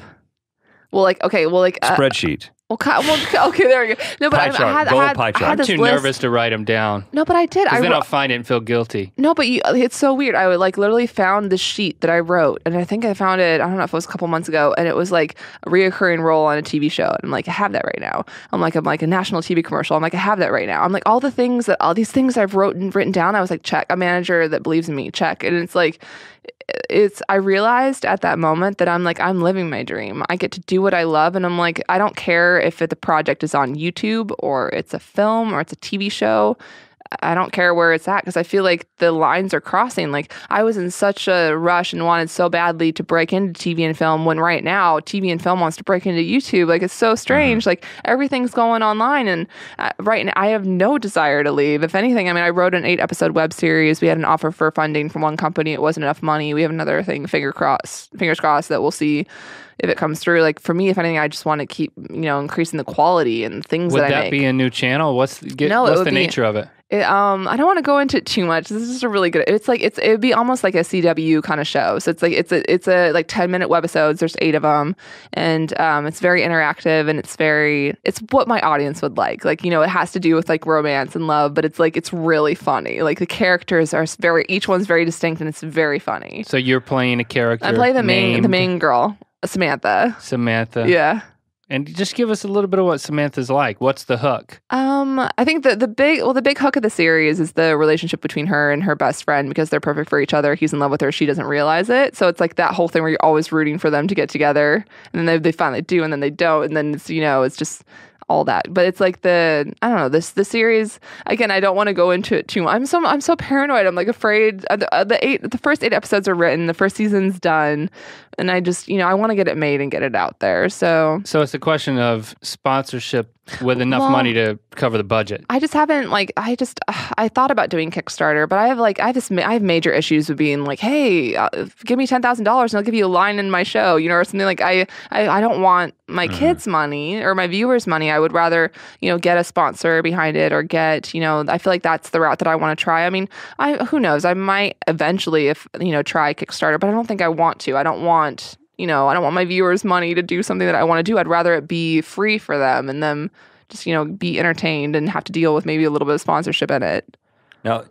Well, like, okay, well, like spreadsheet. Okay, there we go. No, but pie chart. Pie chart. I'm too nervous to write them down. No, but I did. Then I'll find it and feel guilty. No, but it's so weird. I would like literally found the sheet that I wrote, and I think I found it, I don't know if it was a couple months ago, and it was like a reoccurring role on a TV show. And I'm like, I have that right now. I'm like a national TV commercial. I'm like, I have that right now. I'm like, all these things I've written down, I was like, check. A manager that believes in me, check. And it's like, I realized at that moment that I'm living my dream. I get to do what I love. And I'm like, I don't care if the project is on YouTube or it's a film or it's a TV show. I don't care where it's at because I feel like the lines are crossing. Like I was in such a rush and wanted so badly to break into TV and film when right now TV and film wants to break into YouTube. Like it's so strange. Like everything's going online and right now I have no desire to leave. If anything, I mean, I wrote an 8-episode web series. We had an offer for funding from one company. It wasn't enough money. We have another thing, fingers crossed that we'll see if it comes through. Like for me, if anything, I just want to keep, increasing the quality and things that I make. Would that be a new channel? What's the nature of it? I don't want to go into it too much. This is just a really good. It would be almost like a CW kind of show. So it's a like 10-minute webisodes. There's 8 of them, and it's very interactive and it's what my audience would like. Like it has to do with like romance and love, but it's really funny. Like the characters are each one's very distinct and it's very funny. So you're playing a character. I play the main girl, Samantha. Samantha. Yeah. And just give us a little bit of what Samantha's like. What's the hook? I think the big hook of the series is the relationship between her and her best friend because they're perfect for each other. He's in love with her. She doesn't realize it. So it's like that whole thing where you're always rooting for them to get together. And then they finally do, and then they don't. And then it's just all that. But it's like the series, again, I don't want to go into it too much. I'm so paranoid. I'm like afraid. The first 8 episodes are written. The first season's done. And I just, I want to get it made and get it out there. So it's a question of sponsorship with enough money to cover the budget. I just haven't I thought about doing Kickstarter, but I have major issues with being like, hey, give me $10,000 and I'll give you a line in my show, or something like. I don't want my kids' money or my viewers' money. I would rather get a sponsor behind it or get I feel like that's the route that I want to try. I mean, who knows? I might eventually if try Kickstarter, but I don't think I want to. I don't want my viewers' money to do something that I want to do. I'd rather it be free for them and them just, be entertained and have to deal with maybe a little bit of sponsorship in it. Now,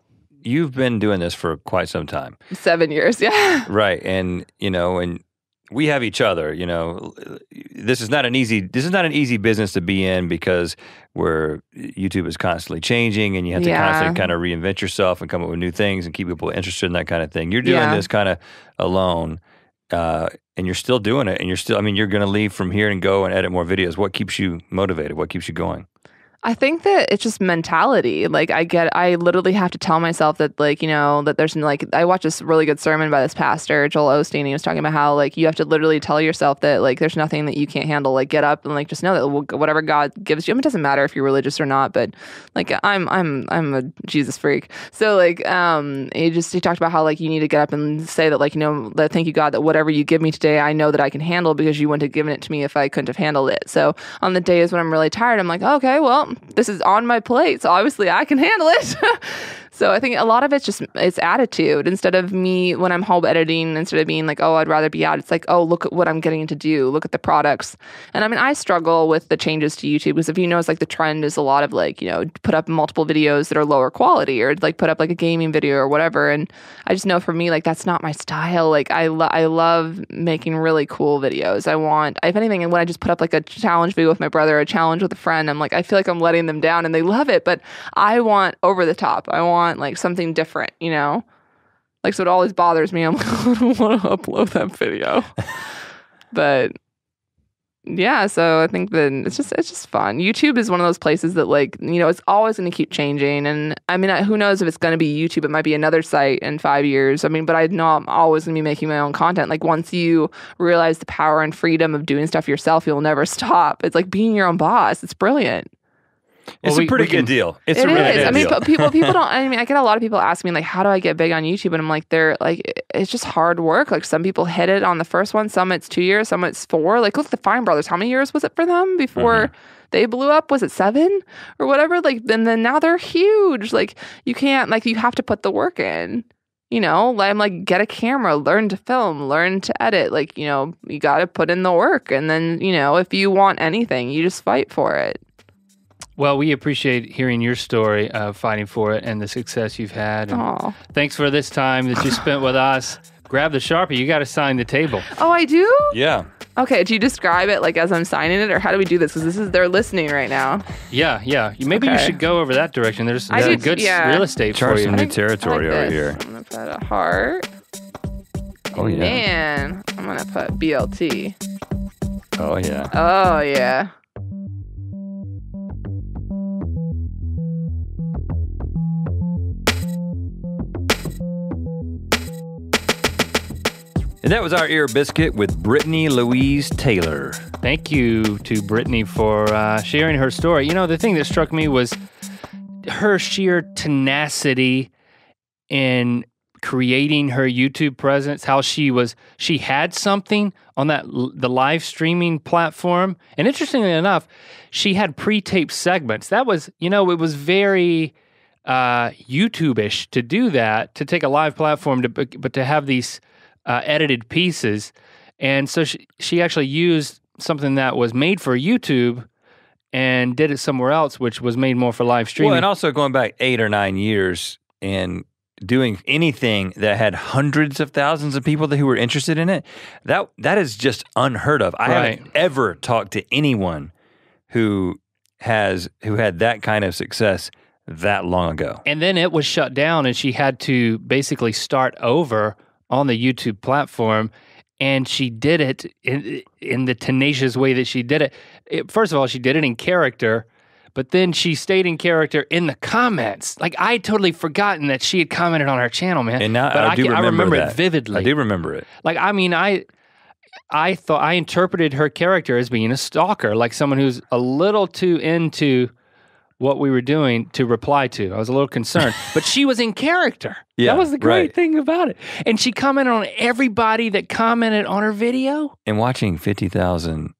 you've been doing this for quite some time. 7 years, yeah. Right. And, and we have each other, this is not an easy business to be in because YouTube is constantly changing and you have to constantly kind of reinvent yourself and come up with new things and keep people interested in that kind of thing. You're doing this kind of alone. And you're still doing it, and you're going to leave from here and go and edit more videos. What keeps you motivated? What keeps you going? I think that it's just mentality. Like I literally have to tell myself that that there's I watched this really good sermon by this pastor, Joel Osteen. He was talking about how you have to literally tell yourself that there's nothing that you can't handle. Get up and just know that whatever God gives you. I mean, it doesn't matter if you're religious or not, but I'm a Jesus freak. So he talked about how you need to get up and say that thank you God that whatever you give me today, I know that I can handle because you wouldn't have given it to me if I couldn't have handled it. So on the days when I'm really tired, I'm like, okay, well, this is on my plate, so obviously I can handle it. So I think a lot of it's attitude. Instead of me, when I'm home editing, instead of being like, oh, I'd rather be out, it's like, oh, look at what I'm getting to do. Look at the products. And I mean, I struggle with the changes to YouTube because if you notice, the trend is a lot of put up multiple videos that are lower quality or put up a gaming video or whatever. And I just know for me, that's not my style. I love making really cool videos. If anything, when I just put up a challenge video with my brother, or a challenge with a friend, I'm I feel like I'm letting them down and they love it, but I want over the top. I want something different, so it always bothers me. I'm I don't want to upload that video. But yeah, so I think that it's just fun. YouTube is one of those places that it's always going to keep changing. And I mean, who knows if it's going to be YouTube? It might be another site in 5 years. I mean, but I know I'm always going to be making my own content. Once you realize the power and freedom of doing stuff yourself, you'll never stop. It's being your own boss. It's brilliant. It's a pretty good deal. It's a really good deal. I mean, people don't. I mean, I get a lot of people ask me how do I get big on YouTube? And I'm it's just hard work. Some people hit it on the first one. Some it's 2 years. Some it's 4. Look at the Fine Brothers. How many years was it for them before they blew up? Was it 7 or whatever? And then now they're huge. You can't. You have to put the work in. I'm get a camera, learn to film, learn to edit. You got to put in the work. And then if you want anything, you just fight for it. Well, we appreciate hearing your story of fighting for it and the success you've had. And thanks for this time that you spent with us. Grab the Sharpie. You got to sign the table. Oh, I do? Yeah. Okay. Do you describe it as I'm signing it, or how do we do this? Because they're listening right now. Yeah. Maybe you should go over that direction. There's good real estate for you. Some new territory over here. I'm going to put a heart. Oh, yeah. And I'm going to put BLT. Oh, yeah. Oh, yeah. And that was our ear biscuit with Brittani Louise Taylor. Thank you to Brittani for sharing her story. The thing that struck me was her sheer tenacity in creating her YouTube presence, how she had something on the live streaming platform. And interestingly enough, she had pre-taped segments. That was, it was very YouTube-ish to do that, to take a live platform, but to have these edited pieces. And so she actually used something that was made for YouTube and did it somewhere else, which was made more for live streaming. Well, and also going back 8 or 9 years and doing anything that had hundreds of thousands of people who were interested in it, that is just unheard of. I haven't ever talked to anyone who had that kind of success that long ago. And then it was shut down, and she had to basically start over on the YouTube platform. And she did it in the tenacious way that she did it. First of all, she did it in character, but then she stayed in character in the comments. Like, I had totally forgotten that she had commented on our channel, man. And now but I remember it vividly. I do remember it. Like, I mean, I thought I interpreted her character as being a stalker, like someone who's a little too into what we were doing to reply to. I was a little concerned, but she was in character. Yeah, that was the great thing about it. And she commented on everybody that commented on her video. And watching 50,000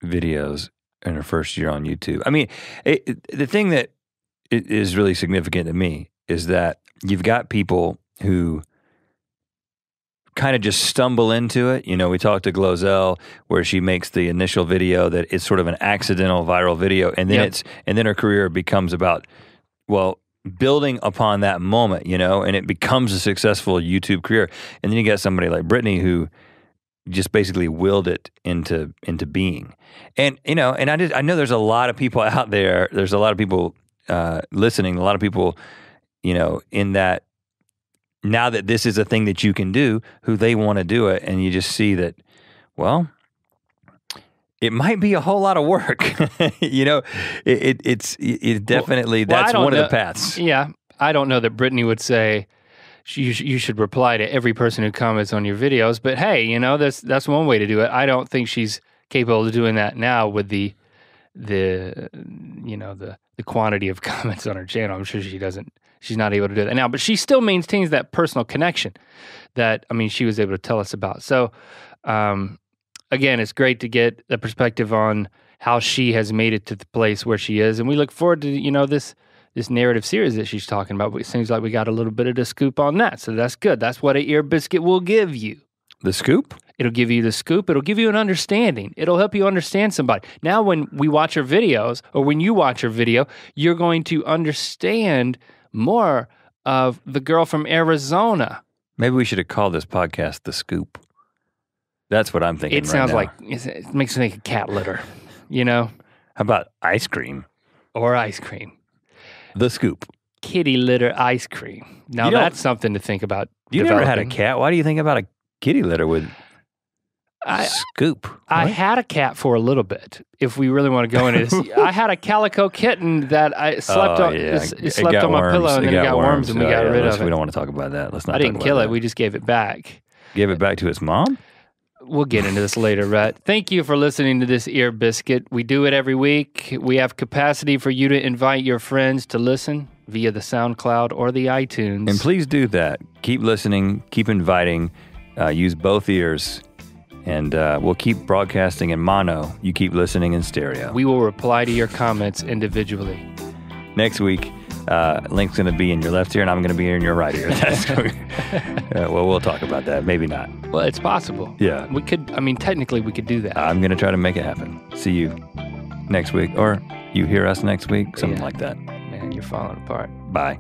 videos in her first year on YouTube. I mean, the thing that is really significant to me is that you've got people who kind of just stumble into it. You know, we talked to Glozell where she makes the initial video that is sort of an accidental viral video, and then and then her career becomes about, well, building upon that moment, you know, and it becomes a successful YouTube career. And then you got somebody like Brittani who just basically willed it into being. And you know, and I know there's a lot of people out there. There's a lot of people listening. A lot of people, you know, in that. Now that this is a thing that you can do, who they want to do it, and you just see that, well, it might be a whole lot of work. You know, it's definitely, that's one of the paths. Yeah, I don't know that Brittani would say you should reply to every person who comments on your videos, but hey, you know, that's one way to do it. I don't think she's capable of doing that now with the quantity of comments on her channel. I'm sure she's not able to do that now, but she still maintains that personal connection that, I mean, she was able to tell us about. So, again, it's great to get the perspective on how she has made it to the place where she is. And we look forward to, you know, this narrative series that she's talking about. It seems like we got a little bit of the scoop on that. So that's good. That's what an ear biscuit will give you. The scoop? It'll give you the scoop. It'll give you an understanding. It'll help you understand somebody. Now, when we watch her videos, or when you watch her video, you're going to understand more of the girl from Arizona. Maybe we should have called this podcast The Scoop. That's what I'm thinking. It sounds right like, it makes me think of cat litter, you know? How about ice cream? Or ice cream. The Scoop. Kitty litter ice cream. Now that's something to think about. You never had a cat. Why do you think about a kitty litter with Scoop? I had a cat for a little bit. If we really want to go into this, I had a calico kitten that I slept on. It slept on my pillow, and then it got worms, and we got rid of it. We don't want to talk about that. Let's not. I didn't kill it. We just gave it back. Gave it back to its mom? We'll get into this later, Rhett. Thank you for listening to this Ear Biscuit. We do it every week. We have capacity for you to invite your friends to listen via the SoundCloud or the iTunes. And please do that. Keep listening. Keep inviting. Use both ears. And we'll keep broadcasting in mono. You keep listening in stereo. We will reply to your comments individually. Next week, Link's going to be in your left ear, and I'm going to be in your right ear. Well, we'll talk about that. Maybe not. Well, it's possible. Yeah. We could, I mean, technically we could do that. I'm going to try to make it happen. See you next week, or you hear us next week, something like that. Man, you're falling apart. Bye.